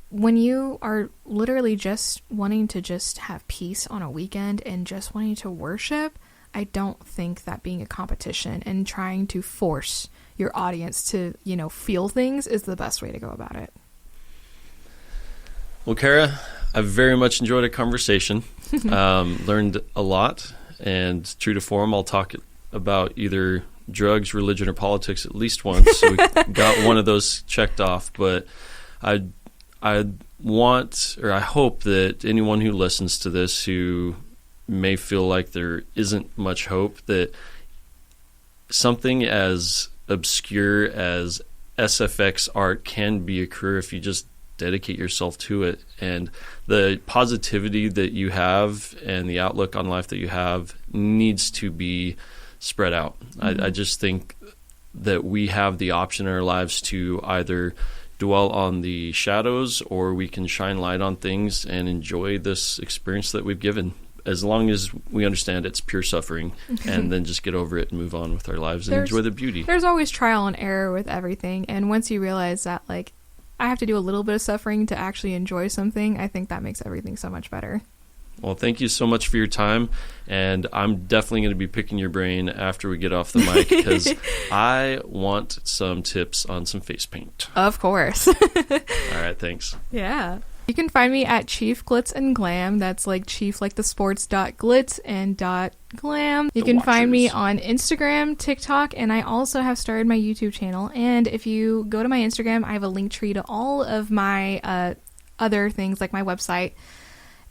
Speaker 2: when you are literally just wanting to just have peace on a weekend and just wanting to worship, I don't think that being a competition and trying to force your audience to, you know, feel things is the best way to go about it.
Speaker 1: Well, Kara, I've very much enjoyed our conversation. Learned a lot, and true to form, I'll talk about either drugs, religion, or politics at least once. So we got one of those checked off. But I want, or I hope that anyone who listens to this who may feel like there isn't much hope, that something as obscure as SFX art can be a career if you just dedicate yourself to it. And the positivity that you have and the outlook on life that you have needs to be spread out. I just think that we have the option in our lives to either dwell on the shadows, or we can shine light on things and enjoy this experience that we've given, as long as we understand it's pure suffering, and then just get over it and move on with our lives and enjoy the beauty.
Speaker 2: There's always trial and error with everything, and once you realize that, like, I have to do a little bit of suffering to actually enjoy something, I think that makes everything so much better.
Speaker 1: Well, thank you so much for your time, and I'm definitely going to be picking your brain after we get off the mic, because I want some tips on some face paint.
Speaker 2: Of course.
Speaker 1: All right, thanks.
Speaker 2: Yeah. You can find me at Chief Glitz and Glam. That's like Chief like the sports .glitz and .glam. You can find me on Instagram, TikTok, and I also have started my YouTube channel. And if you go to my Instagram, I have a link tree to all of my other things, like my website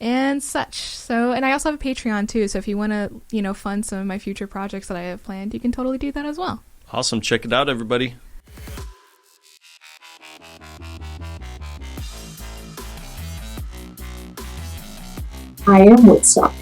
Speaker 2: and such. So, and I also have a Patreon too. So if you want to, fund some of my future projects that I have planned, you can totally do that as well.
Speaker 1: Awesome. Check it out, everybody.
Speaker 4: I am Woodstock.